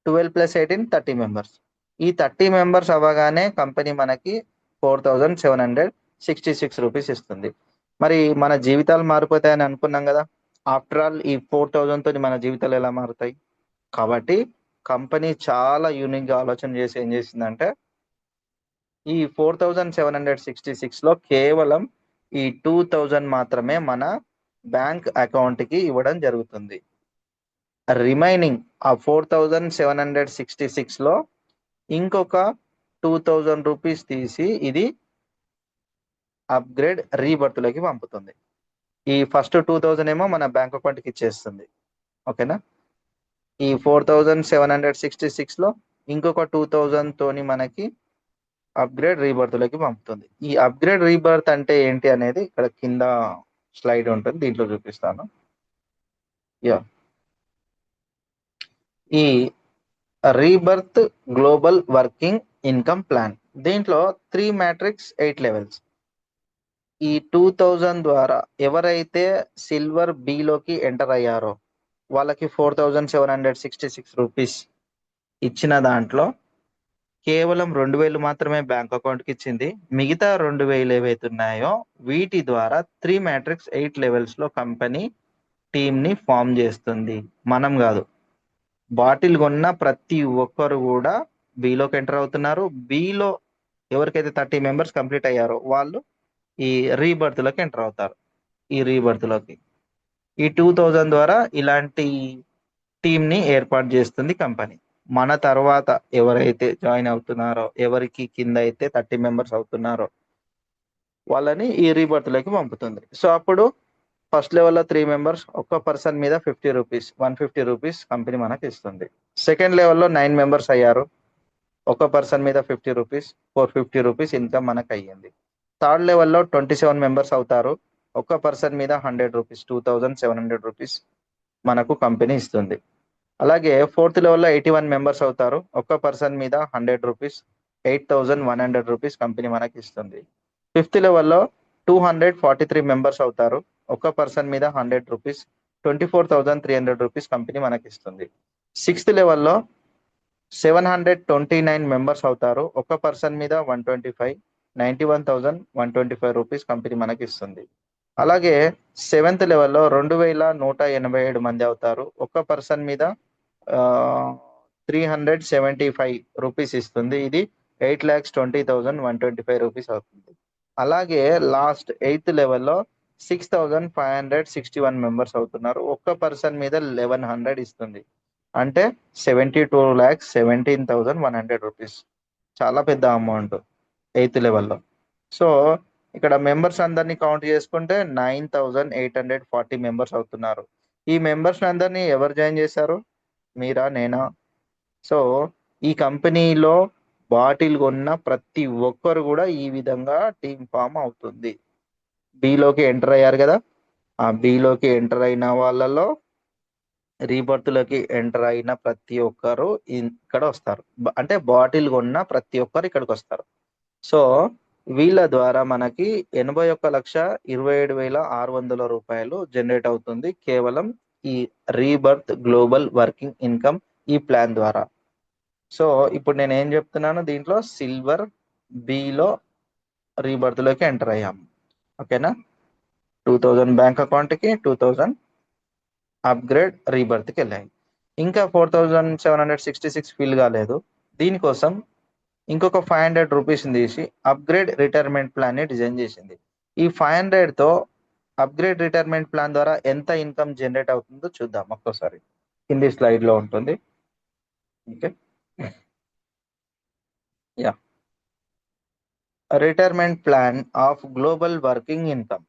12 + 18 30 మెంబర్స్. ఈ 30 మెంబర్స్ అవ్వగానే కంపెనీ మనకి 4766 రూపీస్ ఇస్తుంది. మరి మన జీవితాలు మారిపోతాయని అనుకున్నాం కదా. ఆఫ్టర్ ఆల్ ఈ 4000 తోని మన జీవితాలు ఎలా మారుతాయి? కాబట్టి కంపెనీ చాలా యూనిక్గా ఆలోచన చేసి ఏం చేసిందంటే ఈ 4766లో కేవలం ఈ 2000 మాత్రమే మన బ్యాంక్ అకౌంట్కి ఇవ్వడం జరుగుతుంది. రిమైనింగ్ ఆ 4766లో ఇంకొక 2000 రూపీస్ తీసి ఇది అప్గ్రేడ్ రీబర్త్లోకి పంపుతుంది. ఈ ఫస్ట్ 2000 ఏమో మన బ్యాంక్ అకౌంట్కి ఇచ్చేస్తుంది, ఓకేనా. ఈ 4766లో ఇంకొక 2000 తోని మనకి అప్గ్రేడ్ రీబర్త్లోకి పంపుతుంది. ఈ అప్గ్రేడ్ రీబర్త్ అంటే ఏంటి అనేది ఇక్కడ కింద స్లైడ్ ఉంటుంది, దీంట్లో చూపిస్తాను. యా, ఈ rebirth global working income plan దీంట్లో 3 మ్యాట్రిక్స్ 8 లెవెల్స్. ఈ 2000 ద్వారా ఎవరైతే సిల్వర్ బిలోకి ఎంటర్ అయ్యారో వాళ్ళకి 4766 రూపీస్ ఇచ్చిన దాంట్లో కేవలం 2000 మాత్రమే బ్యాంక్ అకౌంట్ కి ఇచ్చింది. మిగతా 2000 ఏవైతే ఉన్నాయో వీటి ద్వారా 3 మ్యాట్రిక్స్ 8 లెవెల్స్ లో కంపెనీ టీమ్ ని ఫామ్ చేస్తుంది. మనం కాదు, బాటిల్ కొన్న ప్రతి ఒక్కరు కూడా బిలోకి ఎంటర్ అవుతున్నారు. బిలో ఎవరికైతే 30 మెంబర్స్ కంప్లీట్ అయ్యారో వాళ్ళు ఈ రీబర్త్ లోకి ఎంటర్ అవుతారు. ఈ రీబర్త్ లోకి ఈ 2000 ద్వారా ఇలాంటి టీమ్ ని ఏర్పాటు చేస్తుంది కంపెనీ. మన తర్వాత ఎవరైతే జాయిన్ అవుతున్నారో, ఎవరికి కింద అయితే 30 మెంబర్స్ అవుతున్నారో వాళ్ళని ఈ రీబర్త్ లోకి పంపుతుంది. సో అప్పుడు ఫస్ట్ లెవెల్లో 3 మెంబర్స్, ఒక్క పర్సన్ మీద 50 రూపీస్, 150 రూపీస్ కంపెనీ మనకి ఇస్తుంది. సెకండ్ లెవెల్లో 9 మెంబర్స్ అయ్యారు, ఒక పర్సన్ మీద 50 రూపీస్, 450 రూపీస్ ఇన్కమ్ మనకు అయ్యింది. థర్డ్ లెవెల్లో 27 మెంబర్స్ అవుతారు, ఒక్క పర్సన్ మీద 100 రూపీస్, 2700 రూపీస్ మనకు కంపెనీ ఇస్తుంది. అలాగే ఫోర్త్ లెవెల్లో 81 మెంబర్స్ అవుతారు, ఒక్క పర్సన్ మీద 100 రూపీస్, 8100 రూపీస్ కంపెనీ మనకి ఇస్తుంది. ఫిఫ్త్ లెవెల్లో 243 మెంబర్స్ అవుతారు, ఒక్క పర్సన్ మీద 100 రూపీస్, 24,300 రూపీస్ కంపెనీ మనకి ఇస్తుంది. సిక్స్త్ లెవెల్లో 729 మెంబర్స్ అవుతారు, ఒక్క పర్సన్ మీద 125, 91,125 రూపీస్ కంపెనీ మనకి ఇస్తుంది. అలాగే సెవెంత్ లెవెల్లో 2187 మంది అవుతారు, ఒక్క పర్సన్ మీద 375 రూపీస్ ఇస్తుంది. ఇది 8,20,125 రూపీస్ అవుతుంది. అలాగే లాస్ట్ ఎయిత్ లెవెల్లో 6,561 మెంబర్స్ అవుతున్నారు, ఒక్క పర్సన్ మీద 1100 ఇస్తుంది. అంటే 72,17,100 రూపీస్. చాలా పెద్ద అమౌంట్ ఎయిత్ లెవెల్లో. సో ఇక్కడ మెంబర్స్ అందరినీ కౌంట్ చేసుకుంటే 9,840 మెంబర్స్ అవుతున్నారు. ఈ మెంబర్స్ అందరినీ ఎవరు జాయిన్ చేశారు? మీరా, నేనా? సో ఈ కంపెనీలో బాటిల్ కొన్న ప్రతి ఒక్కరు కూడా ఈ విధంగా టీమ్ ఫామ్ అవుతుంది. బిలోకి ఎంటర్ అయ్యారు కదా, ఆ బిలోకి ఎంటర్ అయిన వాళ్ళలో రీబర్త్ లోకి ఎంటర్ అయిన ప్రతి ఒక్కరు ఇక్కడ వస్తారు. అంటే బాటిల్ కొన్న ప్రతి ఒక్కరు ఇక్కడికి వస్తారు. సో వీళ్ళ ద్వారా మనకి 81,27,600 రూపాయలు జనరేట్ అవుతుంది కేవలం ఈ రీబర్త్ గ్లోబల్ వర్కింగ్ ఇన్కమ్ ఈ ప్లాన్ ద్వారా. సో ఇప్పుడు నేను ఏం చెప్తున్నాను, దీంట్లో సిల్వర్ బిలో రీబర్త్ లోకి ఎంటర్ అయ్యాము. ఓకేనా, 2000 బ్యాంక్ అకౌంట్ కి, 2000 అప్గ్రేడ్ రీబర్త్ కి వెళ్ళాయి. ఇంకా 4,766 ఫిల్ కాలేదు. దీనికోసం ఇంకొక 500 రూపీస్ తీసి అప్గ్రేడ్ రిటైర్మెంట్ ప్లాన్ ని డిజైన్ చేసింది. ఈ 500 తో అప్గ్రేడ్ రిటైర్మెంట్ ప్లాన్ ద్వారా ఎంత ఇన్కమ్ జనరేట్ అవుతుందో చూద్దాం ఒక్కసారి. కింది స్లైడ్ లో ఉంటుంది. Okay, yeah, retirement plan of global working income.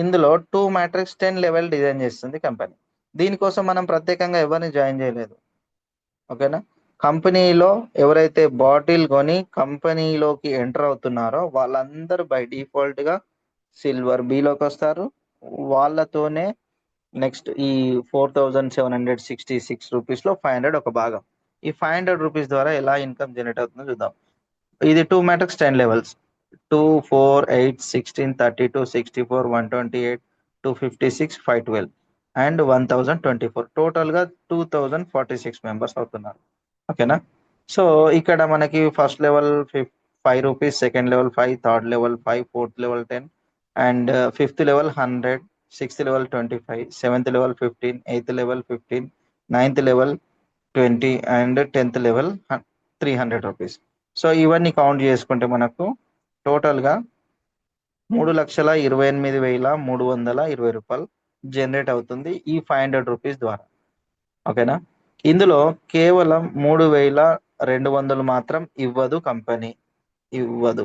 ఇందులో 2 మ్యాట్రిక్స్ 10 లెవెల్ డిజైన్ చేస్తుంది కంపెనీ. దీనికోసం మనం ప్రత్యేకంగా ఎవరిని జాయిన్ చేయలేదు. ఓకేనా, కంపెనీలో ఎవరైతే బాటిల్ కొని కంపెనీలోకి ఎంటర్ అవుతున్నారో వాళ్ళందరూ బై డిఫాల్ట్ గా సిల్వర్ బిలోకి వస్తారు. వాళ్ళతోనే నెక్స్ట్ ఈ 4,766 రూపీస్ లో 500 ఒక భాగం. ఈ 500 రూపీస్ ద్వారా ఎలా ఇన్కమ్ జనరేట్ అవుతుందో చూద్దాం. ఇది 2 మ్యాట్రిక్స్ 10 లెవెల్స్, 2, 4, 8, 16, 32, 64, 128, 256, 512 అండ్ 1024. టోటల్ గా 2046 మెంబర్స్ అవుతున్నారు. ఓకేనా, సో ఇక్కడ మనకి first level 5 rupees, second level 5, third level 5, fourth level 10 and fifth level 100, sixth level 25, seventh level 15, eighth level 15, ninth level 20 and 10th level 300 rupees. So ఇవన్నీ count చేసుకుంటే మనకు total గా 3,28,320 రూపాయలు జనరేట్ అవుతుంది ఈ 500 రూపీస్ ద్వారా. ఓకేనా, ఇందులో కేవలం 3,200 మాత్రం ఇవ్వదు కంపెనీ, ఇవ్వదు.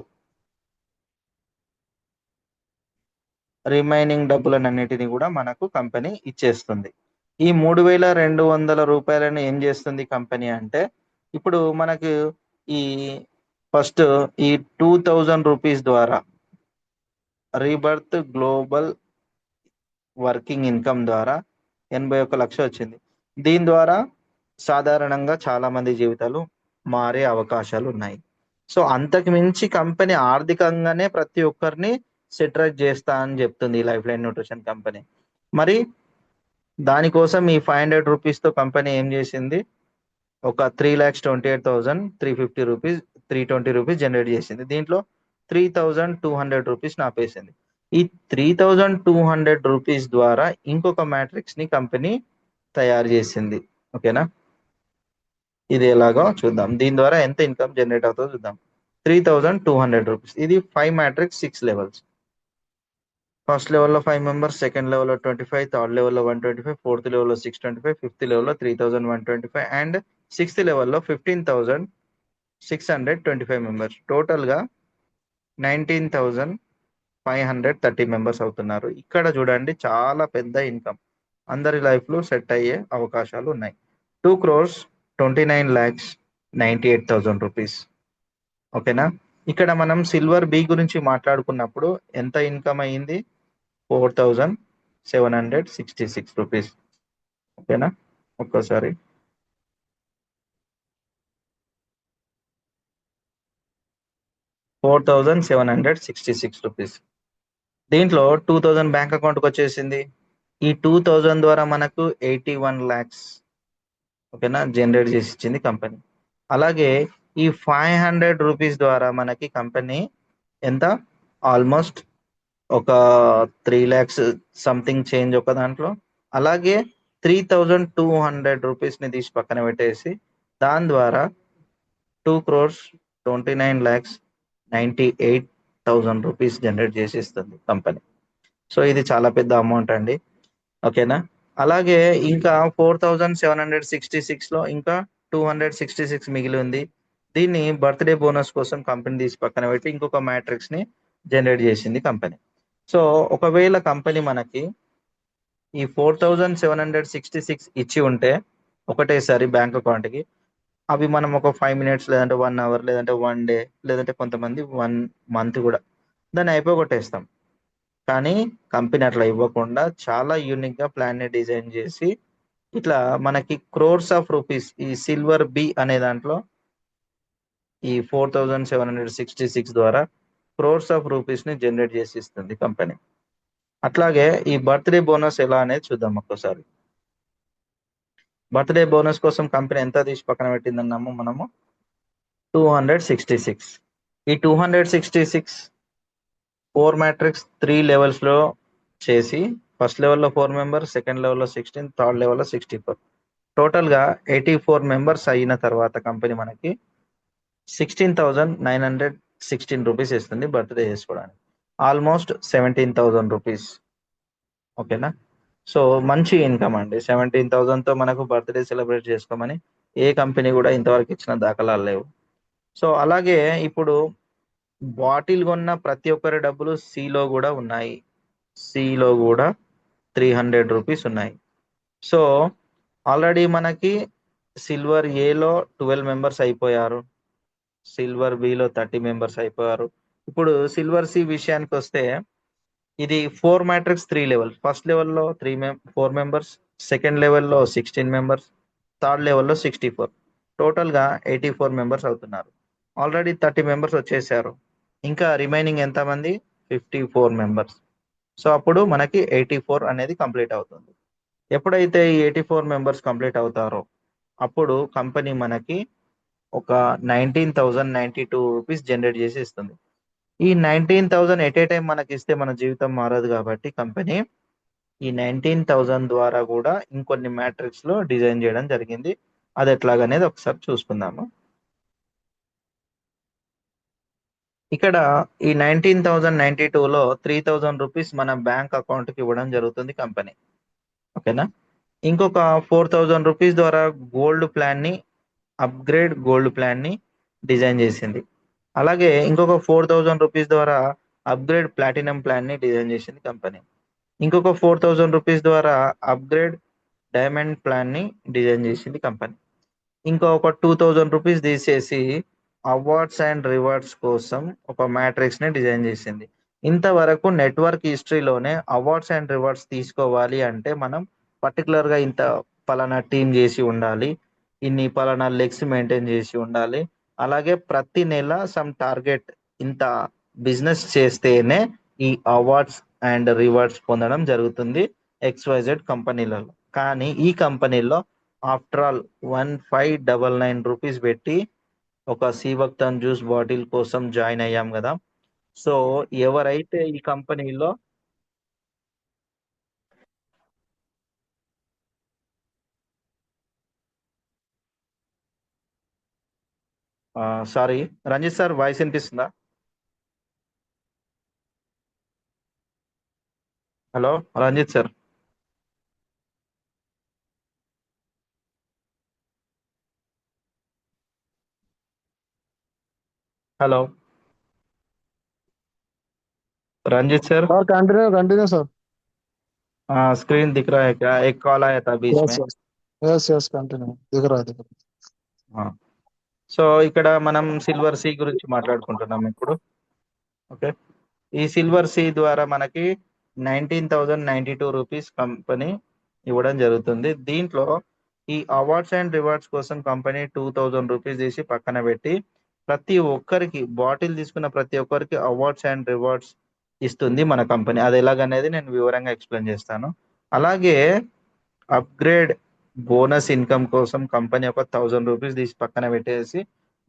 రిమైనింగ్ డబ్బులన్నిటిని కూడా మనకు కంపెనీ ఇచ్చేస్తుంది. ఈ 3,200 రూపాయలను ఏం చేస్తుంది కంపెనీ అంటే, ఇప్పుడు మనకు ఈ ఫస్ట్ ఈ 2,000 రూపీస్ ద్వారా రీబర్త్ గ్లోబల్ వర్కింగ్ ఇన్కమ్ ద్వారా 81 లక్షలు వచ్చింది. దీని ద్వారా సాధారణంగా చాలా మంది జీవితాలు మారే అవకాశాలు ఉన్నాయి. సో అంతకు మించి కంపెనీ ఆర్థికంగానే ప్రతి ఒక్కరిని సెటరేట్ చేస్తా అని చెప్తుంది ఈ లైఫ్ లైన్ న్యూట్రిషన్ కంపెనీ. మరి దానికోసం ఈ 500 రూపీస్ తో కంపెనీ ఏం చేసింది, ఒక 3,28,350 రూపీస్ రూపీస్ జనరేట్ చేసింది. దీంట్లో 3,200 రూపీస్ ఆపేసింది. ఈ 3,200 రూపీస్ ద్వారా ఇంకొక మ్యాట్రిక్స్ ని కంపెనీ తయారు చేసింది. ఓకేనా, ఇది ఎలాగో చూద్దాం. దీని ద్వారా ఎంత ఇన్కమ్ జనరేట్ అవుతుందో చూద్దాం. 3,200 రూపీస్, ఇది 5 మ్యాట్రిక్స్ 6 లెవెల్స్. ఫస్ట్ లెవెల్లో 5 మెంబర్స్, సెకండ్ లెవెల్లో 25, థర్డ్ లెవెల్లో 125, ఫోర్త్ లెవెల్లో 625, ఫిఫ్త్ లెవెల్లో 3,125 అండ్ సిక్స్త్ లెవెల్లో 15,625 మెంబర్స్. టోటల్గా 19,530 మెంబర్స్ అవుతున్నారు. ఇక్కడ చూడండి, చాలా పెద్ద ఇన్కమ్ అందరి లైఫ్లో సెట్ అయ్యే అవకాశాలు ఉన్నాయి. 2,29,98,000 రూపీస్. ఓకేనా, ఇక్కడ మనం సిల్వర్ బి గురించి మాట్లాడుకున్నప్పుడు ఎంత ఇన్కమ్ అయ్యింది? 4,766 రూపీస్. ఓకేనా, ఒక్కసారి 4,766 రూపీస్. దీంట్లో 2,000 బ్యాంక్ అకౌంట్కి వచ్చేసింది. ఈ 2,000 ద్వారా మనకు 81 lakhs, ఓకేనా, జనరేట్ చేసి ఇచ్చింది కంపెనీ. అలాగే ఈ 500 రూపీస్ ద్వారా మనకి కంపెనీ ఎంత, ఆల్మోస్ట్ ఒక 3 lakhs సంథింగ్ చేంజ్ ఒక దాంట్లో. అలాగే 3,200 రూపీస్ని తీసి పక్కన పెట్టేసి దాని ద్వారా 2,29,98,000 రూపీస్ జనరేట్ చేసి ఇస్తుంది కంపెనీ. సో ఇది చాలా పెద్ద అమౌంట్ అండి. ఓకేనా, అలాగే ఇంకా 4,766లో ఇంకా 266 మిగిలి ఉంది. దీన్ని బర్త్డే బోనస్ కోసం కంపెనీ తీసి పక్కన పెట్టి ఇంకొక మ్యాట్రిక్స్ ని జనరేట్ చేసింది కంపెనీ. సో ఒకవేళ కంపెనీ మనకి ఈ 4,766 ఇచ్చి ఉంటే ఒకటేసారి బ్యాంక్ అకౌంట్కి, అవి మనం ఒక 5 minutes లేదంటే 1 hour లేదంటే 1 day లేదంటే కొంతమంది 1 month కూడా దాన్ని అయిపోగొట్టేస్తాం. కానీ కంపెనీ అట్లా ఇవ్వకుండా చాలా యూనిక్ గా ప్లాన్ ని డిజైన్ చేసి ఇట్లా మనకి క్రోర్స్ ఆఫ్ రూపీస్ ఈ సిల్వర్ బి అనే దాంట్లో ఈ 4,766 ద్వారా క్రోర్స్ ఆఫ్ రూపీస్ ని జనరేట్ చేసి ఇస్తుంది కంపెనీ. అట్లాగే ఈ బర్త్డే బోనస్ ఎలా అనేది చూద్దాం ఒక్కసారి. బర్త్డే బోనస్ కోసం కంపెనీ ఎంత తీసి పక్కన పెట్టిందన్నాము మనము? 266. ఈ 266 4 మ్యాట్రిక్స్ 3 levels లో చేసి ఫస్ట్ లెవెల్లో 4 members, సెకండ్ లెవెల్లో 16, థర్డ్ లెవెల్లో 64, టోటల్గా 84 members అయిన తర్వాత కంపెనీ మనకి 16,916 రూపీస్ ఇస్తుంది బర్త్డే చేసుకోవడానికి, ఆల్మోస్ట్ 17,000 రూపీస్. ఓకేనా, సో మంచి ఇన్కమ్ అండి. 17,000తో మనకు బర్త్డే సెలబ్రేట్ చేసుకోమని ఏ కంపెనీ కూడా ఇంతవరకు ఇచ్చిన దాఖలాలు లేవు. సో అలాగే ఇప్పుడు బాటిల్ కొన్న ప్రతి ఒక్కరి డబ్బులు సిలో కూడా ఉన్నాయి. సిలో కూడా 300 రూపీస్ ఉన్నాయి. సో ఆల్రెడీ మనకి సిల్వర్ ఏలో 12 members అయిపోయారు, సిల్వర్ బిలో 30 members అయిపోయారు. ఇప్పుడు సిల్వర్ సి విషయానికి వస్తే ఇది 4 మ్యాట్రిక్స్ 3 levels. ఫస్ట్ లెవెల్లో 4 members, సెకండ్ లెవెల్లో 16 members, థర్డ్ లెవెల్లో 64, టోటల్గా 84 members అవుతున్నారు. ఆల్రెడీ 30 members వచ్చేసారు, ఇంకా రిమైనింగ్ ఎంతమంది? 54 members. సో అప్పుడు మనకి 84 అనేది కంప్లీట్ అవుతుంది. ఎప్పుడైతే ఈ 84 members కంప్లీట్ అవుతారో అప్పుడు కంపెనీ మనకి ఒక 19,092 రూపీస్ జనరేట్ చేసి ఇస్తుంది. ఈ 19,000 ఎట్ ఏ టైం మనకి ఇస్తే మన జీవితం మారదు కాబట్టి కంపెనీ ఈ 19,000 ద్వారా కూడా ఇంకొన్ని మ్యాట్రిక్స్ లో డిజైన్ చేయడం జరిగింది. అది ఎట్లాగనేది ఒకసారి చూసుకుందాము. ఇక్కడ ఈ 19,092లో 3,000 రూపీస్ మన బ్యాంక్ అకౌంట్ కి ఇవ్వడం జరుగుతుంది కంపెనీ. ఓకేనా, ఇంకొక 4,000 రూపీస్ ద్వారా గోల్డ్ ప్లాన్ ని, అప్గ్రేడ్ గోల్డ్ ప్లాన్ ని డిజైన్ చేసింది. అలాగే ఇంకొక 4,000 రూపీస్ ద్వారా అప్గ్రేడ్ ప్లాటినం ప్లాన్ ని డిజైన్ చేసింది కంపెనీ. ఇంకొక 4,000 రూపీస్ ద్వారా అప్గ్రేడ్ డైమండ్ ప్లాన్ ని డిజైన్ చేసింది కంపెనీ. ఇంకా ఒక 2,000 రూపీస్ తీసేసి అవార్డ్స్ అండ్ రివార్డ్స్ కోసం ఒక మ్యాట్రిక్స్ ని డిజైన్ చేసింది. ఇంతవరకు నెట్వర్క్ హిస్టరీలోనే అవార్డ్స్ అండ్ రివార్డ్స్ తీసుకోవాలి అంటే మనం పర్టికులర్ గా ఇంత పలానా టీం చేసి ఉండాలి, ఇన్ని పలానా లెగ్స్ మెయింటైన్ చేసి ఉండాలి, అలాగే ప్రతి నెల సమ్ టార్గెట్ ఇంత బిజినెస్ చేస్తేనే ఈ అవార్డ్స్ అండ్ రివార్డ్స్ పొందడం జరుగుతుంది XYZ కంపెనీలలో. కానీ ఈ కంపెనీలో ఆఫ్టర్ ఆల్ 1,599 రూపీస్ పెట్టి ఒక సీవక్తన్ జ్యూస్ బాటిల్ కోసం జాయిన్ అయ్యాం కదా. సో ఎవరైతే ఈ కంపెనీలో సారీ, రంజిత్ సార్ వాయిస్ వినిపిస్తుందా? Hello Ranjit sir. Hello Ranjit sir. Sir continue continue sir. हाँ, स्क्रीन दिख रहा है क्या? एक कॉल आया था बीच यस में। यस यस यस कंटिन्यू दिख रहा है दिख रहा हाँ, సో ఇక్కడ మనం సిల్వర్ సీ గురించి మాట్లాడుకుంటున్నాం ఇప్పుడు. ఓకే, ఈ సిల్వర్ సీ ద్వారా మనకి 19,092 రూపీస్ కంపెనీ ఇవ్వడం జరుగుతుంది. దీంట్లో ఈ అవార్డ్స్ అండ్ రివార్డ్స్ కోసం కంపెనీ 2,000 రూపీస్ తీసి పక్కన పెట్టి ప్రతి ఒక్కరికి, బాటిల్ తీసుకున్న ప్రతి ఒక్కరికి అవార్డ్స్ అండ్ రివార్డ్స్ ఇస్తుంది మన కంపెనీ. అది ఎలాగనేది నేను వివరంగా ఎక్స్ప్లెయిన్ చేస్తాను. అలాగే అప్గ్రేడ్ బోనస్ ఇన్కమ్ కోసం కంపెనీ ఒక 1,000 రూపీస్ తీసి పక్కన పెట్టేసి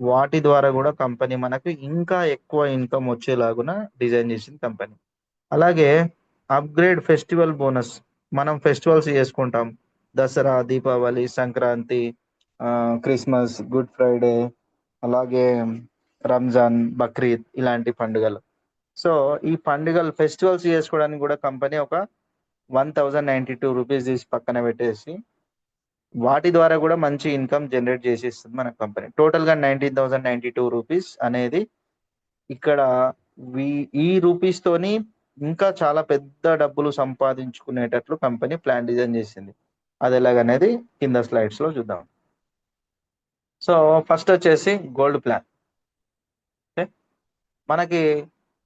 వాటి ద్వారా కూడా కంపెనీ మనకు ఇంకా ఎక్కువ ఇన్కమ్ వచ్చేలాగున డిజైన్ చేసింది కంపెనీ. అలాగే అప్గ్రేడ్ ఫెస్టివల్ బోనస్, మనం ఫెస్టివల్స్ చేసుకుంటాం, Dasara, Deepavali, Sankranti, Christmas, good Friday, అలాగే రంజాన్, బక్రీద్ ఇలాంటి పండుగలు. సో ఈ పండుగలు ఫెస్టివల్స్ చేసుకోవడానికి కూడా కంపెనీ ఒక 1,092 రూపీస్ తీసి పక్కన పెట్టేసి వాటి ద్వారా కూడా మంచి ఇన్కమ్ జనరేట్ చేసి ఇస్తుంది మన కంపెనీ. టోటల్ గా 19,092 రూపీస్ అనేది ఇక్కడ ఈ రూపీస్ తోని ఇంకా చాలా పెద్ద డబ్బులు సంపాదించుకునేటట్లు కంపెనీ ప్లాన్ డిజైన్ చేసింది. అది ఎలాగనేది కింద స్లైడ్స్ లో చూద్దాం. సో ఫస్ట్ వచ్చేసి గోల్డ్ ప్లాన్. ఓకే, మనకి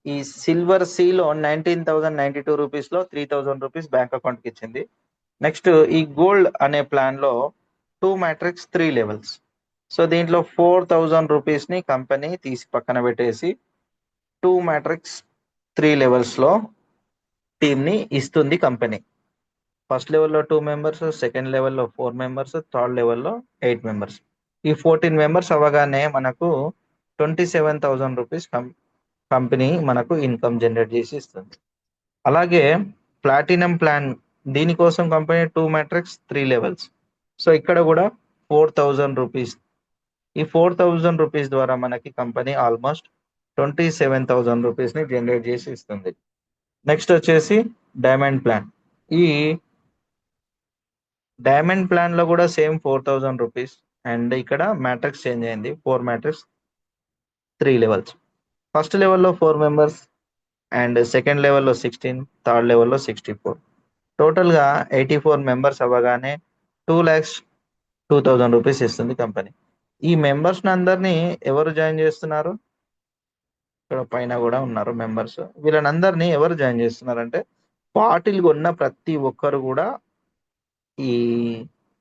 ఈ సిల్వర్ సీలో 19,092 రూపీస్ లో 3,000 రూపీస్ బ్యాంక్ అకౌంట్ కి ఇచ్చింది. నెక్స్ట్ ఈ గోల్డ్ అనే ప్లాన్ లో 2 మ్యాట్రిక్స్ 3 లెవెల్స్. సో దీంట్లో 4,000 రూపీస్ ని కంపెనీ తీసి పక్కన పెట్టేసి 2 మ్యాట్రిక్స్ 3 లెవెల్స్ లో టీమ్ ని ఇస్తుంది కంపెనీ. ఫస్ట్ లెవెల్లో 2 మెంబర్స్, సెకండ్ లెవెల్లో 4 మెంబర్స్, థర్డ్ లెవెల్లో 8 మెంబర్స్. ఈ 14 మెంబర్స్ అవ్వగానే మనకు 27,000 రూపీస్ కంపెనీ మనకు ఇన్కమ్ జనరేట్ చేసి ఇస్తుంది. అలాగే ప్లాటినం ప్లాన్, దీనికోసం కంపెనీ 2 మ్యాట్రిక్స్ 3 లెవెల్స్. సో ఇక్కడ కూడా 4,000 రూపీస్. ఈ 4,000 రూపీస్ ద్వారా మనకి కంపెనీ ఆల్మోస్ట్ 27,000 రూపీస్ ని జనరేట్ చేసి ఇస్తుంది. నెక్స్ట్ వచ్చేసి డైమండ్ ప్లాన్. ఈ డైమండ్ ప్లాన్ లో కూడా సేమ్ 4,000 రూపీస్, అండ్ ఇక్కడ మ్యాట్రిక్స్ చేంజ్ అయింది, 4 మ్యాట్రిక్స్ 3 లెవెల్స్. ఫస్ట్ లెవెల్లో 4 మెంబర్స్, అండ్ సెకండ్ లెవెల్లో 16, థర్డ్ లెవెల్లో 64. టోటల్గా 84 మెంబర్స్ అవ్వగానే 2,02,000 రూపీస్ ఇస్తుంది కంపెనీ. ఈ మెంబర్స్ అందరినీ ఎవరు జాయిన్ చేస్తున్నారు? ఇక్కడ పైన కూడా ఉన్నారు మెంబర్స్. వీళ్ళనందరినీ ఎవరు జాయిన్ చేస్తున్నారంటే బాటిల్ కొన్న ప్రతి ఒక్కరు కూడా ఈ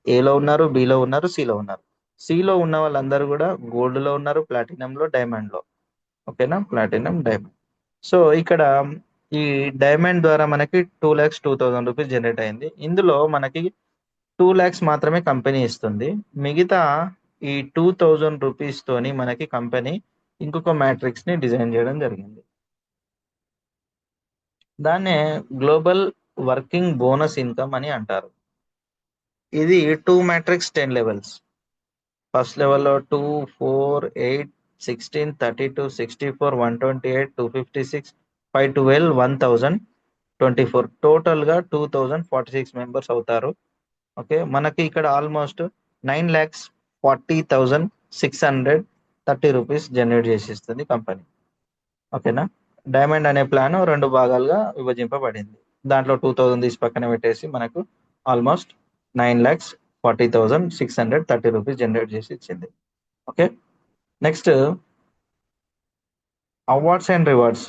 ఏలో ఉన్నారు, బిలో ఉన్నారు, సిలో ఉన్నారు. సిలో ఉన్న వాళ్ళందరూ కూడా గోల్డ్ లో ఉన్నారు, ప్లాటినం లో, డైమండ్ లో. ఓకేనా, ప్లాటినం, డైమండ్. సో ఇక్కడ ఈ డైమండ్ ద్వారా మనకి 2,02,000 రూపీస్ జనరేట్ అయింది. ఇందులో మనకి 2 lakhs మాత్రమే కంపెనీ ఇస్తుంది. మిగతా ఈ 2,000 రూపీస్ తోని మనకి కంపెనీ ఇంకొక మ్యాట్రిక్స్ ని డిజైన్ చేయడం జరిగింది. దాన్నే గ్లోబల్ వర్కింగ్ బోనస్ ఇన్కమ్ అని అంటారు. ఇది 2 మ్యాట్రిక్స్ 10 లెవెల్స్. ఫస్ట్ లెవెల్లో 2, 4, 8, 16, 32, 64, 128, 256, 512, 1,024. టోటల్ గా 2,046 మెంబర్స్ అవుతారు. ఓకే, మనకి ఇక్కడ ఆల్మోస్ట్ 9,40,630 రూపీస్ జనరేట్ చేసి ఇస్తుంది కంపెనీ. ఓకేనా, డైమండ్ అనే ప్లాన్ 2 భాగాలుగా విభజింపబడింది. దాంట్లో 2,000 తీసి పక్కన పెట్టేసి మనకు ఆల్మోస్ట్ 9,40,630 రూపీస్ జనరేట్ చేసి ఇచ్చింది. Okay, next awards and rewards.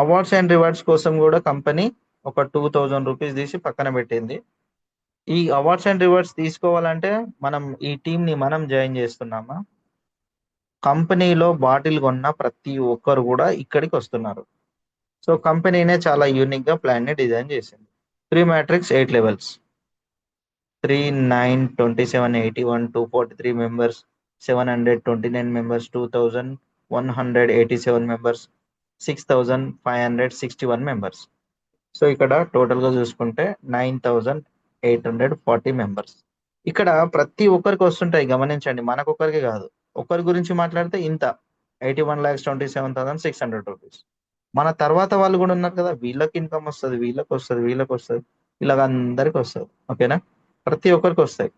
Awards and rewards కోసం కూడా కంపెనీ ఒక 2,000 రూపీస్ తీసి పక్కన పెట్టింది. ఈ అవార్డ్స్ అండ్ రివార్డ్స్ తీసుకోవాలంటే మనం ఈ టీమ్ ని మనం జాయిన్ చేస్తున్నామా? కంపెనీలో బాటిల్ కొన్న ప్రతి ఒక్కరు కూడా ఇక్కడికి వస్తున్నారు. సో కంపెనీనే చాలా యూనిక్ గా ప్లాన్ ని డిజైన్ చేసింది. 3 matrix 8 levels. 392781 243 members 729 members 2187 members 6561 members. So ఇక్కడ టోటల్ గా చూసుకుంటే 9840 మెంబర్స్. ఇక్కడ ప్రతి ఒక్కరికి వస్తుంటాయి, గమనించండి, మనకొక్కరికి కాదు. ఒక్కరి గురించి మాట్లాడితే ఇంత 81,27,600 రూపీస్. మన తర్వాత వాళ్ళు కూడా ఉన్నారు కదా, వీళ్ళకి ఇన్కమ్ వస్తుంది, వీళ్ళకి వస్తుంది, వీళ్ళకి వస్తుంది, ఇలాగ అందరికి వస్తుంది. ఓకేనా, ప్రతి ఒక్కరికి వస్తాయి.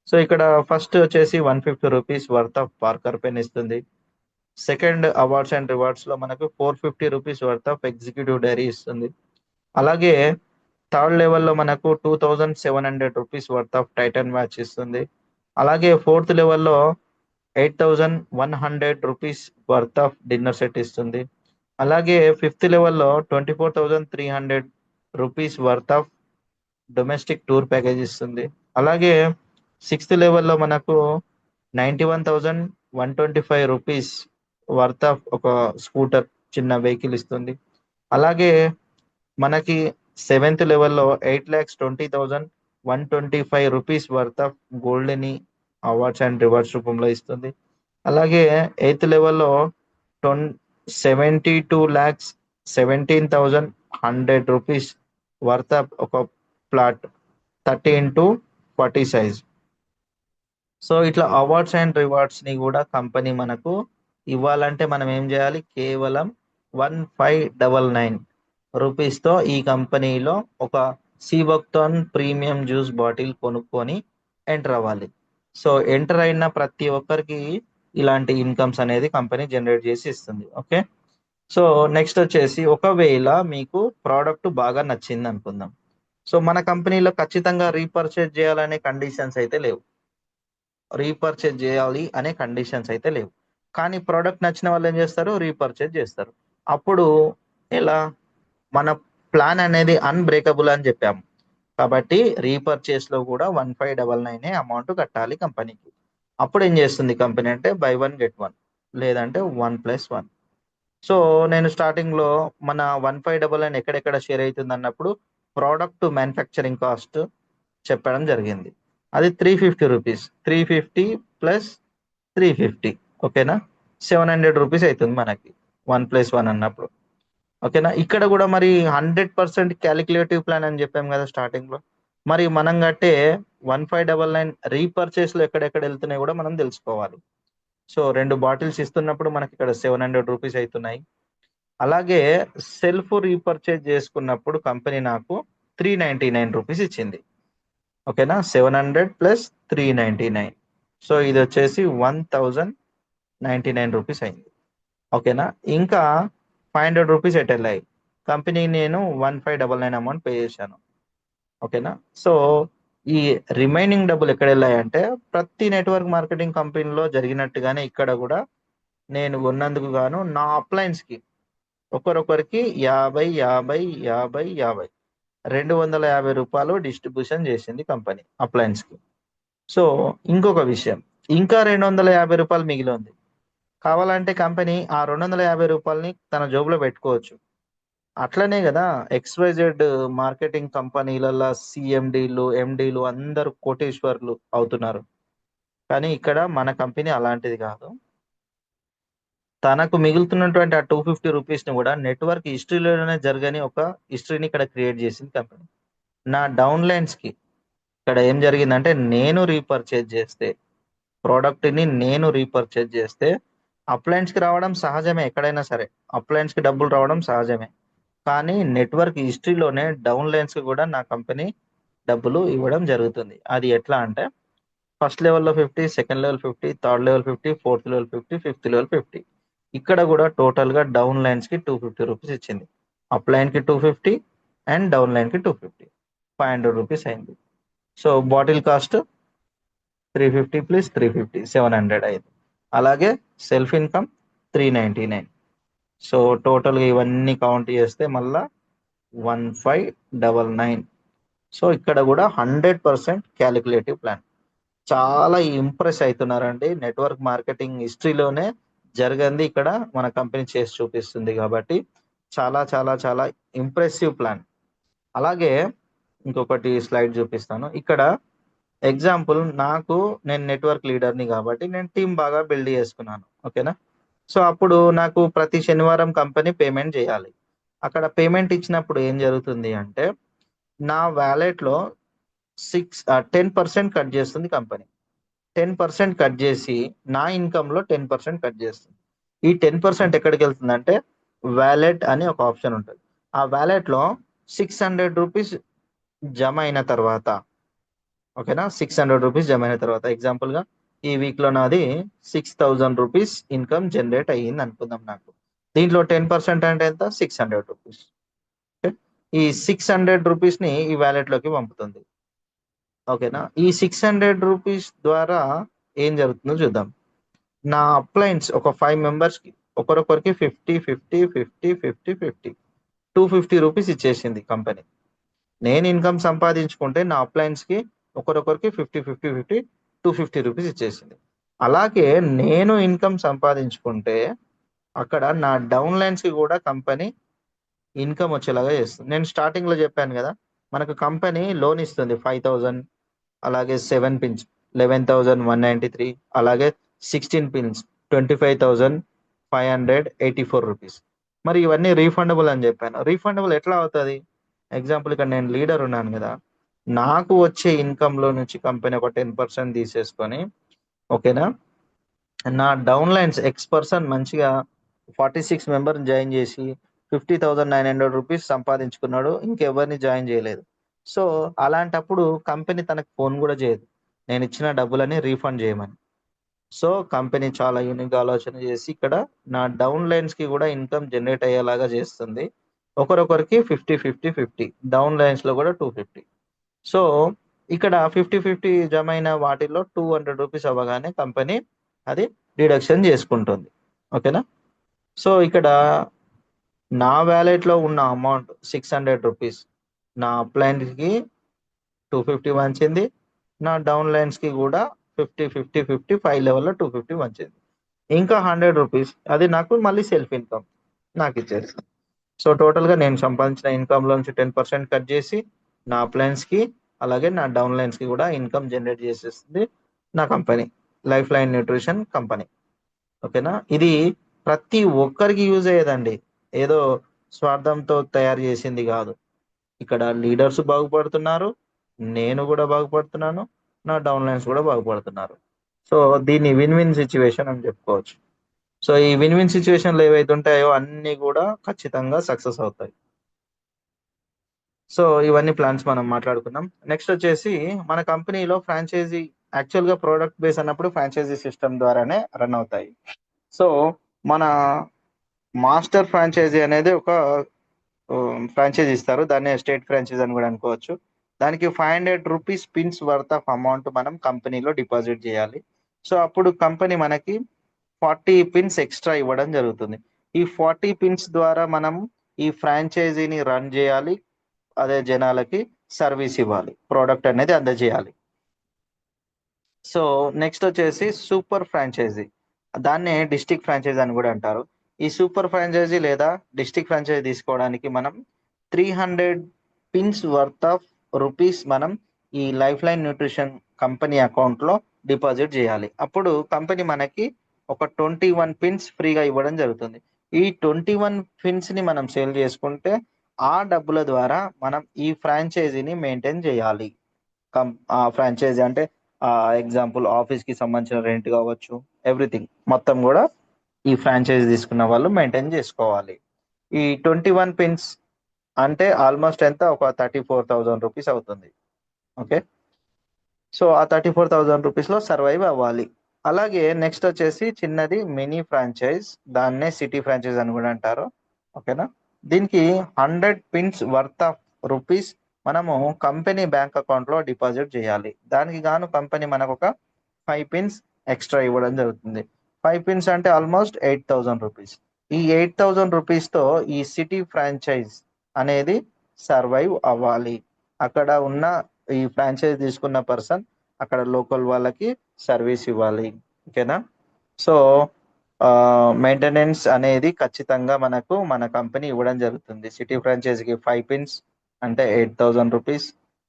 సో ఇక్కడ ఫస్ట్ వచ్చేసి 150 rupees worth of Parker pen ఇస్తుంది. సెకండ్ అవార్డ్స్ అండ్ రివార్డ్స్ లో మనకు 450 rupees worth of executive diary ఇస్తుంది. అలాగే థర్డ్ లెవెల్లో మనకు 2700 rupees worth of Titan watch ఇస్తుంది. అలాగే ఫోర్త్ లెవెల్లో 8100 rupees worth of dinner set ఇస్తుంది. అలాగే ఫిఫ్త్ లెవెల్లో 24,300 rupees worth of domestic tour package ఇస్తుంది. అలాగే సిక్స్త్ లెవెల్లో మనకు 91,125 రూపీస్ వర్త్ ఆఫ్ ఒక స్కూటర్, చిన్న వెహికల్ ఇస్తుంది. అలాగే మనకి సెవెంత్ లెవెల్లో 8,20,125 రూపీస్ వర్త్ ఆఫ్ గోల్డ్ని అవార్డ్స్ అండ్ రివార్డ్స్ రూపంలో ఇస్తుంది. అలాగే ఎయిత్ లెవెల్లో 72,17,100 రూపీస్ వర్త్ ఆఫ్ ఒక ప్లాట్ 30x40 సైజ్. సో ఇట్లా అవార్డ్స్ అండ్ రివార్డ్స్ ని కూడా కంపెనీ మనకు ఇవ్వాలంటే మనం ఏం చేయాలి? కేవలం 1599 రూపీస్తో ఈ కంపెనీలో ఒక సీబక్తాన్ ప్రీమియం జ్యూస్ బాటిల్ కొనుక్కొని ఎంటర్ అవ్వాలి. సో ఎంటర్ అయిన ప్రతి ఒక్కరికి ఇలాంటి ఇన్కమ్స్ అనేది కంపెనీ జనరేట్ చేసి ఇస్తుంది. ఓకే, సో నెక్స్ట్ వచ్చేసి ఒకవేళ మీకు ప్రోడక్ట్ బాగా నచ్చింది అనుకుందాం. సో మన కంపెనీలో ఖచ్చితంగా రీపర్చేజ్ చేయాలనే కండిషన్స్ అయితే లేవు, రీపర్చేజ్ చేయాలి అనే కండిషన్స్ అయితే లేవు. కానీ ప్రోడక్ట్ నచ్చిన వాళ్ళు ఏం చేస్తారు? రీపర్చేజ్ చేస్తారు. అప్పుడు ఎలా? మన ప్లాన్ అనేది అన్బ్రేకబుల్ అని చెప్పాము కాబట్టి రీపర్చేస్ లో కూడా 1599 అమౌంట్ కట్టాలి కంపెనీకి. అప్పుడు ఏం చేస్తుంది కంపెనీ అంటే బై 1 గెట్ 1 లేదంటే 1+1. సో నేను స్టార్టింగ్ లో మన 1599 ఎక్కడెక్కడ షేర్ అవుతుంది అన్నప్పుడు ప్రోడక్ట్ మ్యానుఫ్యాక్చరింగ్ కాస్ట్ చెప్పడం జరిగింది. అది 350 రూపీస్, 350 + 350, ఓకేనా, 700 రూపీస్ అవుతుంది మనకి 1+1 అన్నప్పుడు. ఓకేనా, ఇక్కడ కూడా మరి 100% క్యాలిక్యులేటివ్ ప్లాన్ అని చెప్పాం కదా స్టార్టింగ్ లో. మరి మనం కట్టే 1599 రీపర్చేస్ లో ఎక్కడెక్కడ వెళ్తున్నాయి కూడా మనం తెలుసుకోవాలి. సో 2 బాటిల్స్ ఇస్తున్నప్పుడు మనకి ఇక్కడ 700 రూపీస్ అవుతున్నాయి. అలాగే సెల్ఫ్ రీపర్చేజ్ చేసుకున్నప్పుడు కంపెనీ నాకు 399 రూపీస్ ఇచ్చింది. ఓకేనా, 700 + 399, సో ఇది వచ్చేసి 1099 రూపీస్ అయింది. ఓకేనా, ఇంకా 500 రూపీస్ ఎట్ వెళ్ళాయి కంపెనీ, నేను 1599 అమౌంట్ పే చేశాను. ఓకేనా, సో ఈ రిమైనింగ్ డబ్బులు ఎక్కడ వెళ్ళాయంటే ప్రతి నెట్వర్క్ మార్కెటింగ్ కంపెనీలో జరిగినట్టుగానే ఇక్కడ కూడా నేను కొన్నందుకు గాను నా అప్లయన్స్ కి ఒకరొకరికి 50 50 50 50 250 రూపాయలు డిస్ట్రిబ్యూషన్ చేసింది కంపెనీ అప్లయన్స్ కి. సో ఇంకొక విషయం, ఇంకా 250 రూపాయలు మిగిలి ఉంది. కావాలంటే కంపెనీ ఆ 250 రూపాయలని తన జోబులో పెట్టుకోవచ్చు. అట్లనే కదా XYZ మార్కెటింగ్ కంపెనీలలో సిఎండీలు, ఎండీలు అందరూ కోటేశ్వర్లు అవుతున్నారు. కానీ ఇక్కడ మన కంపెనీ అలాంటిది కాదు. తనకు మిగులుతున్నటువంటి ఆ 250 రూపీస్ ని కూడా నెట్వర్క్ హిస్టరీలోనే జరగని ఒక హిస్టరీని ఇక్కడ క్రియేట్ చేసింది కంపెనీ. నా డౌన్ లైన్స్ కి ఇక్కడ ఏం జరిగిందంటే నేను రీపర్చేజ్ చేస్తే, ప్రోడక్ట్ ని నేను రీపర్చేజ్ చేస్తే అప్లయన్స్ కి రావడం సహజమే, ఎక్కడైనా సరే అప్లయన్స్ కి డబ్బులు రావడం సహజమే. కానీ నెట్వర్క్ హిస్టరీలోనే డౌన్ లైన్స్ కి కూడా నా కంపెనీ డబ్బులు ఇవ్వడం జరుగుతుంది. అది ఎట్లా అంటే ఫస్ట్ లెవెల్లో 50, second level 50, third level 50, fourth level 50, fifth level 50. ఇక్కడ కూడా టోటల్ గా డౌన్ లైన్స్ కి 250 రూపీస్ ఇచ్చింది, అప్ లైన్ కి 250 అండ్ డౌన్ లైన్ కి 250, 500 రూపీస్ అయింది. సో బాటిల్ కాస్ట్ 350 + 350 700 అయింది. అలాగే సెల్ఫ్ ఇన్కమ్ 399. సో టోటల్గా ఇవన్నీ కౌంట్ చేస్తే మళ్ళా 1599. సో ఇక్కడ కూడా 100% క్యాలిక్యులేటివ్ ప్లాన్. చాలా ఇంప్రెస్ అవుతున్నారండి, నెట్వర్క్ మార్కెటింగ్ హిస్టరీలోనే జరగంది ఇక్కడ మన కంపెనీ చేసి చూపిస్తుంది కాబట్టి చాలా చాలా చాలా ఇంప్రెసివ్ ప్లాన్. అలాగే ఇంకొకటి స్లైడ్ చూపిస్తాను. ఇక్కడ ఎగ్జాంపుల్ నాకు నేను నెట్వర్క్ లీడర్ని కాబట్టి నేను టీం బాగా బిల్డ్ చేసుకున్నాను. ఓకేనా? సో అప్పుడు నాకు ప్రతి శనివారం కంపెనీ పేమెంట్ చేయాలి. అక్కడ పేమెంట్ ఇచ్చినప్పుడు ఏం జరుగుతుంది అంటే నా వ్యాలెట్‌లో 10% కట్ చేస్తుంది కంపెనీ. 10% కట్ చేసి నా ఇన్‌కమ్‌లో 10% కట్ చేస్తుంది. ఈ 10% ఎక్కడికెళ్తుందంటే వాలెట్ అని ఒక ఆప్షన్ ఉంటది. ఆ వాలెట్‌లో రూ. 600 జమ అయిన తర్వాత ఓకేనా? రూ. 600 జమ అయిన తర్వాత ఎగ్జాంపుల్‌గా ఈ వీక్‌లో నాది రూ. 6,000 ఇన్‌కమ్ జనరేట్ అయ్యింది అనుకుందాం నాకు. దీంట్లో 10% అంటే ఎంత? రూ. 600. ఓకే. ఈ రూ. 600ని ఈ వాలెట్‌లోకి పంపుతుంది. ఓకేనా? ఈ రూ. 600 ద్వారా ఏం జరుగుతుందో చూద్దాం. నా అప్లయన్స్ ఒక 5 మెంబర్స్‌కి ఒకరొకరికి 50, 50, 50, 50, 50 రూ. 250 ఇచ్చేసింది కంపెనీ. నేను ఇన్‌కమ్ సంపాదించుకుంటే నా అప్లయన్స్‌కి ఒకరొకరికి 50, 50, 50 రూ. 250 ఇచ్చేసింది. అలాగే నేను ఇన్‌కమ్ సంపాదించుకుంటే అక్కడ నా డౌన్‌లైన్స్‌కి కూడా కంపెనీ ఇన్‌కమ్ వచ్చేలాగా చేస్తుంది. నేను స్టార్టింగ్‌లో చెప్పాను గదా! మనకు కంపెనీ లోన్ ఇస్తుంది 5,000 అలాగే 7 పిన్స్ 11,193 అలాగే 16 పిన్స్ 25,584 రూపీస్. మరి ఇవన్నీ రీఫండబుల్ అని చెప్పాను. రీఫండబుల్ ఎట్లా అవుతది? ఎగ్జాంపుల్ ఇక్కడ నేను లీడర్ ఉన్నాను గదా! నాకు వచ్చే ఇన్‌కమ్‌లో నుంచి కంపెనీ ఒక 10% తీసేసుకొని ఓకేనా? నా డౌన్‌లైన్స్ ఎక్స్ పర్సన్ మంచిగా 46 మెంబర్‌ని జాయిన్ చేసి 50,900 రూపీస్ సంపాదించుకున్నాడు. ఇంకెవరిని జాయిన్ చేయలేదు. సో, అలాంటప్పుడు కంపెనీ తనకు ఫోన్ గూడా చేయదు. నేనిచ్చిన డబ్బులని రీఫండ్ చేయమని. సో, కంపెనీ చాలా యూనిక్‌గా ఆలోచన చేసి ఇక్కడ నా డౌన్‌లైన్స్‌కి గూడా ఇన్‌కమ్ జనరేట్ అయ్యేలాగా చేస్తుంది. ఒకరొకరికి 50, 50, 50 డౌన్‌లైన్స్‌లో గూడా 250. సో, ఇక్కడ 50, 50 జమైన వాటిల్లో రూ. 200 అవ్వగానే కంపెనీ అది డిడక్షన్ చేసుకుంటుంది. ఓకేనా? సో, ఇక్కడ నా వాలెట్‌లో ఉన్న అమౌంట్ రూ. 600 నా అప్‌లైన్‌కి 250 వంచింది. నా డౌన్‌లైన్స్‌కి గూడా 50, 50, 50 5 లెవెల్‌లో 250 వంచింది. ఇంకా రూ. 100 అది నాకు మళ్ళీ సెల్ఫ్ ఇన్‌కమ్ నాకిచ్చేసింది. సో, టోటల్‌గా నేను సంపాదించిన ఇన్‌కమ్‌లో నుంచి 10% కట్ చేసి నా అప్‌లైన్స్‌కి అలాగే నా డౌన్‌లైన్స్‌కి గూడా ఇన్‌కమ్ జనరేట్ చేసేస్తుంది నా company. Life line nutrition company. ఓకేనా? ఇది ప్రతి ఒక్కరికి యూజ్ అయ్యేదండి. ఏదో స్వార్థంతో తయారు చేసింది గాదు. ఇక్కడ లీడర్స్ బాగుపడుతున్నారు. నేను గూడా బాగుపడుతున్నాను. నా డౌన్‌లైన్స్ గూడా బాగుపడుతున్నారు. సో, దీన్ని విన్ విన్ సిట్యుయేషన్ అని జెప్పుకోవచ్చు. సో, ఈ విన్ విన్ సిట్యుయేషన్‌లు ఏవైతే ఉంటాయో అన్నీ గూడా ఖచ్చితంగా సక్సెస్ అవుతాయి. సో, ఇవన్నీ ప్లాన్స్ మనం మాట్లాడుకున్నాం. నెక్స్ట్ వచ్చేసి మన కంపెనీలో ఫ్రాంచైజీ యాక్చువల్‌గా ప్రొడక్ట్ బేస్ అన్నప్పుడు ఫ్రాంచైజీ సిస్టమ్ ద్వారానే రన్ అవుతాయి. సో, మన మాస్టర్ ఫ్రాంచైజీ అనేది ఒక ఫ్రాంచైజీ ఇస్తారు. దాన్నే స్టేట్ ఫ్రాంచైజీ అని గూడా అనుకోవచ్చు. దానికి రూ. 500 పిన్స్ వర్త్ ఆఫ్ అమౌంట్ మనం కంపెనీలో డిపాజిట్ జేయాలి. సో, అప్పుడు కంపెనీ మనకి 40 పిన్స్ ఎక్స్‌ట్రా ఇవ్వడం జరుగుతుంది. ఈ 40 పిన్స్ ద్వారా మనం ఈ ఫ్రాంచైజీని రన్ జేయాలి. అదే జనాలకి సర్వీస్ ఇవ్వాలి. ప్రొడక్ట్ అనేది అందజేయాలి. సో, నెక్స్ట్ వచ్చేసి సూపర్ ఫ్రాంచైజీ. దాన్నే డిస్ట్రిక్ట్ ఫ్రాంచైజీ అని గూడా అంటారు. ఈ సూపర్ ఫ్రాంచైజీ లేదా డిస్ట్రిక్ట్ ఫ్రాంచైజీ తీసుకోవడానికి మనం 300 పిన్స్ వర్త్ ఆఫ్ రూపీస్ మనం ఈ లైఫ్ లైన్ న్యూట్రిషన్ కంపెనీ అకౌంట్‌లో డిపాజిట్ జేయాలి. అప్పుడు కంపెనీ మనకి ఒక 21 పిన్స్ ఫ్రీగా ఇవ్వడం జరుగుతుంది. ఈ 21 పిన్స్‌ని మనం సేల్ చేసుకుంటే, ఆ డబ్బుల ద్వారా మనం ఈ ఫ్రాంచైజీని మెయింటైన్ జేయాలి. ఫ్రాంచైజీ అంటే ఎగ్జాంపుల్ ఆఫీస్‌కి సంబంధించిన రెంట్ గావచ్చు, ఎవ్రీథింగ్ మొత్తం గూడా ఈ ఫ్రాంచైజీ తీసుకున్న వాళ్ళు మెయింటైన్ జేసుకోవాలి. ఈ 21 పిన్స్ అంటే ఆల్‌మోస్ట్ ఎంత ఒక 34,000 రూపీస్ అవుతుంది. ఓకే. సో, ఆ 34,000 రూపీస్‌లో సర్వైవ్ అవ్వాలి. అలాగే నెక్స్ట్ వచ్చేసి చిన్నది మినీ ఫ్రాంచైజ్. దాన్నే సిటీ ఫ్రాంచైజ్ అని గూడా అంటారు. ఓకేనా? దీనికి 100 పిన్స్ వర్త్ ఆఫ్ రూపీస్ మనము కంపెనీ బ్యాంక్ అకౌంట్‌లో డిపాజిట్ జేయాలి. దానికి గాను కంపెనీ మనకొక 5 పిన్స్ ఎక్స్‌ట్రా ఇవ్వడం జరుగుతుంది. 5 పిన్స్ అంటే ఆల్‌మోస్ట్ 8,000 రూపీస్. ఈ 8,000 రూపీస్‌తో ఈ సిటీ ఫ్రాంచైజ్ అనేది సర్వైవ్ అవ్వాలి. అక్కడ ఉన్న ఈ ఫ్రాంచైజ్ తీసుకున్న పర్సన్ అక్కడ లోకల్ వాళ్ళకి సర్వీస్ ఇవ్వాలి. ఓకేనా? సో, మెయింటెనెన్స్ అనేది ఖచ్చితంగా మనకు మన కంపెనీ ఇవ్వడం జరుగుతుంది. సిటీ ఫ్రాంచైజీకి 5 పిన్స్ అంటే 8,000 రూపీస్.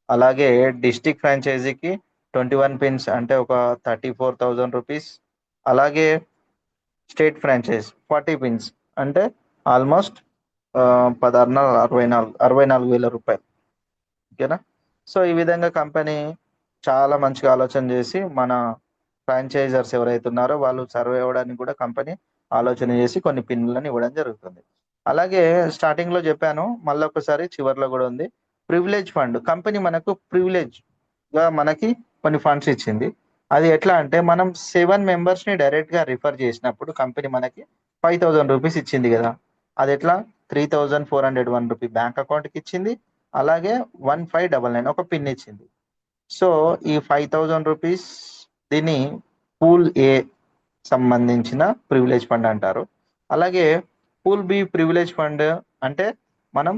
అలాగే డిస్ట్రిక్ట్ ఫ్రాంచైజీకి 21 పిన్స్ అంటే ఒక 34,000 రూపీస్. అలాగే స్టేట్ ఫ్రాంచైజ్ 40 పిన్స్ అంటే ఆల్మోస్ట్ 64,000 రూపాయలు. ఓకేనా? సో ఈ విధంగా కంపెనీ చాలా మంచిగా ఆలోచన చేసి మన ఫ్రాంచైజర్స్ ఎవరైతే ఉన్నారో వాళ్ళు సర్వే అవ్వడానికి కూడా కంపెనీ ఆలోచన చేసి కొన్ని పిన్లను ఇవ్వడం జరుగుతుంది. అలాగే స్టార్టింగ్ లో చెప్పాను, మళ్ళీ ఒకసారి చివర్లో కూడా ఉంది. ప్రివిలేజ్ ఫండ్ కంపెనీ మనకు ప్రివిలేజ్ గా మనకి కొన్ని ఫండ్స్ ఇచ్చింది. అది ఎట్లా అంటే మనం 7 మెంబర్స్ ని డైరెక్ట్ గా రిఫర్ చేసినప్పుడు కంపెనీ మనకి 5,000 రూపీస్ ఇచ్చింది కదా. అది ఎట్లా 3,401 రూపీ బ్యాంక్ అకౌంట్ కి ఇచ్చింది. అలాగే 1599 ఒక పిన్ ఇచ్చింది. సో ఈ 5,000 రూపీస్ దీన్ని పూల్ ఏ సంబంధించిన ప్రివిలేజ్ ఫండ్ అంటారు. అలాగే పూల్ బి ప్రివిలేజ్ ఫండ్ అంటే మనం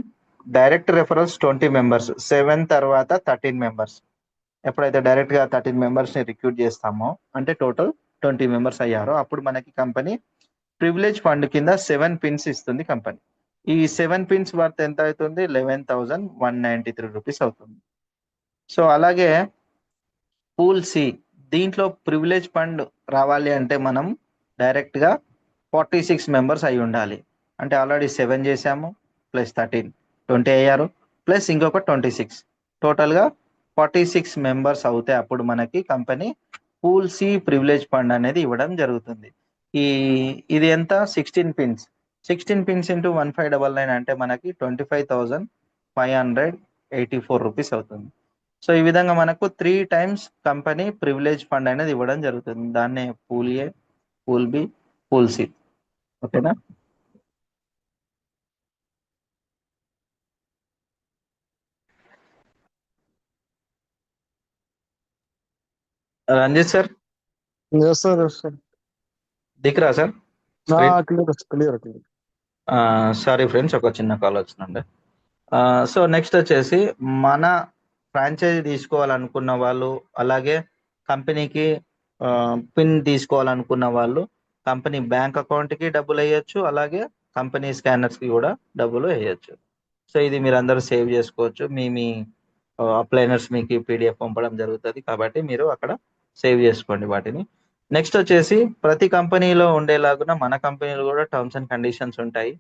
డైరెక్ట్ రెఫరల్స్ 20 మెంబర్స్, 7 తర్వాత 13 మెంబర్స్. ఎప్పుడైతే డైరెక్ట్ గా 13 మెంబర్స్ ని రిక్రూట్ చేస్తామో అంటే టోటల్ 20 మెంబర్స్ అయ్యారో అప్పుడు మనకి కంపెనీ ప్రివిలేజ్ ఫండ్ కింద 7 పిన్స్ ఇస్తుంది కంపెనీ. ఈ 7 పిన్స్ వర్త్ ఎంత అవుతుంది? 11,193 రూపీస్ అవుతుంది. సో అలాగే పూల్ సి దీంట్లో ప్రివిలేజ్ ఫండ్ రావాలి అంటే మనం డైరెక్ట్ గా 46 మెంబర్స్ అయి ఉండాలి. అంటే ఆల్రెడీ 7 చేసాము ప్లస్ 13 20 అయ్యారు, ప్లస్ ఇంకొక 26 టోటల్ గా 46 మెంబర్స్ అవుతే అప్పుడు మనకి కంపెనీ పూల్ సి ప్రివిలేజ్ ఫండ్ అనేది ఇవ్వడం జరుగుతుంది. ఇది ఎంత? 16 పిన్స్ ఇంటూ 1599 అంటే మనకి 25,584 రూపీస్ అవుతుంది. సో ఈ విధంగా మనకు 3 టైమ్స్ కంపెనీ ప్రివిలేజ్ ఫండ్ అనేది ఇవ్వడం జరుగుతుంది. దాన్నే pool A, pool B, pool C. ఓకేనా? Ranjith sir Yes, sir. Yes, sir. దిక్రా sir screen. Clear. Sorry friends, ఒక చిన్న కాల్ వచ్చిందండి. సో నెక్స్ట్ వచ్చేసి మన ఫ్రాంచైజీ తీసుకోవాలనుకున్న వాళ్ళు, అలాగే కంపెనీకి పిన్ తీసుకోవాలనుకున్న వాళ్ళు కంపెనీ బ్యాంక్ అకౌంట్కి డబ్బులు వేయచ్చు, అలాగే కంపెనీ స్కానర్స్కి కూడా డబ్బులు వేయచ్చు. సో ఇది మీరు అందరూ సేవ్ చేసుకోవచ్చు. మీ అప్లైనర్స్ మీకు పీడిఎఫ్ పంపడం జరుగుతుంది కాబట్టి మీరు అక్కడ సేవ్ చేసుకోండి వాటిని. నెక్స్ట్ వచ్చేసి ప్రతి కంపెనీలో ఉండేలాగున మన కంపెనీలో కూడా టర్మ్స్ అండ్ కండిషన్స్ ఉంటాయి.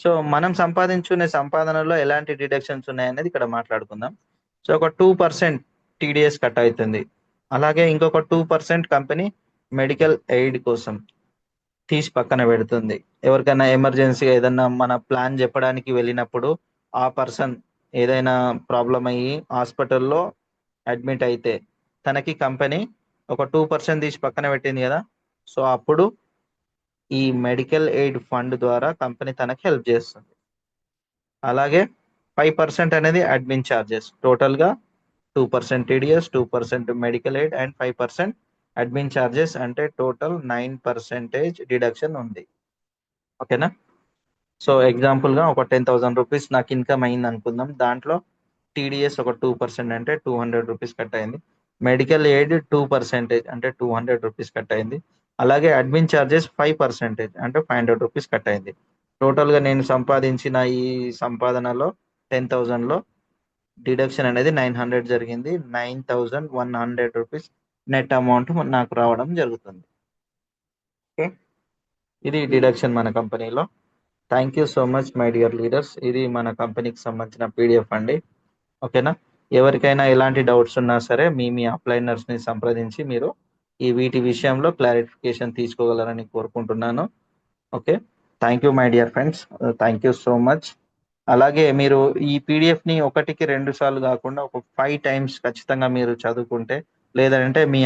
సో మనం సంపాదించుకునే సంపాదనలో ఎలాంటి డిడక్షన్స్ ఉన్నాయనేది ఇక్కడ మాట్లాడుకుందాం. సో ఒక 2% టీడీఎస్ కట్ అవుతుంది. అలాగే ఇంకొక 2% కంపెనీ మెడికల్ ఎయిడ్ కోసం తీసి పక్కన పెడుతుంది. ఎవరికైనా ఎమర్జెన్సీగా ఏదైనా మన ప్లాన్ చెప్పడానికి వెళ్ళినప్పుడు ఆ పర్సన్ ఏదైనా ప్రాబ్లం అయ్యి హాస్పిటల్లో అడ్మిట్ అయితే తనకి కంపెనీ ఒక 2% తీసి పక్కన పెట్టింది కదా. సో అప్పుడు ఈ మెడికల్ ఎయిడ్ ఫండ్ ద్వారా కంపెనీ తనకి హెల్ప్ చేస్తుంది. అలాగే 5% అనేది అడ్మిన్ ఛార్జెస్. టోటల్గా 2% TDS, 2% medical aid and 5% admin charges అంటే టోటల్ 9% డిడక్షన్ ఉంది. ఓకేనా? సో ఎగ్జాంపుల్గా ఒక 10,000 రూపీస్ నాకు ఇన్కమ్ అయింది అనుకుందాం. దాంట్లో టీడీఎస్ ఒక 2% అంటే 200 రూపీస్ కట్ అయింది. మెడికల్ ఎయిడ్ 2% అంటే 200 రూపీస్ కట్ అయింది. అలాగే అడ్మిన్ ఛార్జెస్ 5% అంటే 500 రూపీస్ కట్ అయింది. టోటల్గా నేను సంపాదించిన ఈ సంపాదనలో 10,000లో డిడక్షన్ అనేది 900 జరిగింది. 9,100 రూపీస్ నెట్ అమౌంట్ నాకు రావడం జరుగుతుంది. ఓకే, ఇది డిడక్షన్ మన కంపెనీలో. Thank you so much my dear leaders. ఇది మన కంపెనీకి సంబంధించిన పీడిఎఫ్ అండి. ఓకేనా? ఎవరికైనా ఎలాంటి డౌట్స్ ఉన్నా సరే మీ అప్లైనర్స్ని సంప్రదించి మీరు వీటి విషయంలో క్లారిఫికేషన్ తీసుకోగలరని కోరుకుంటున్నాను. Okay, thank you my dear friends, thank you so much. అలాగే మీరు ఈ పీడిఎఫ్ని 1కి 2 సార్లు కాకుండా ఒక 5 టైమ్స్ ఖచ్చితంగా మీరు చదువుకుంటే, లేదంటే మీ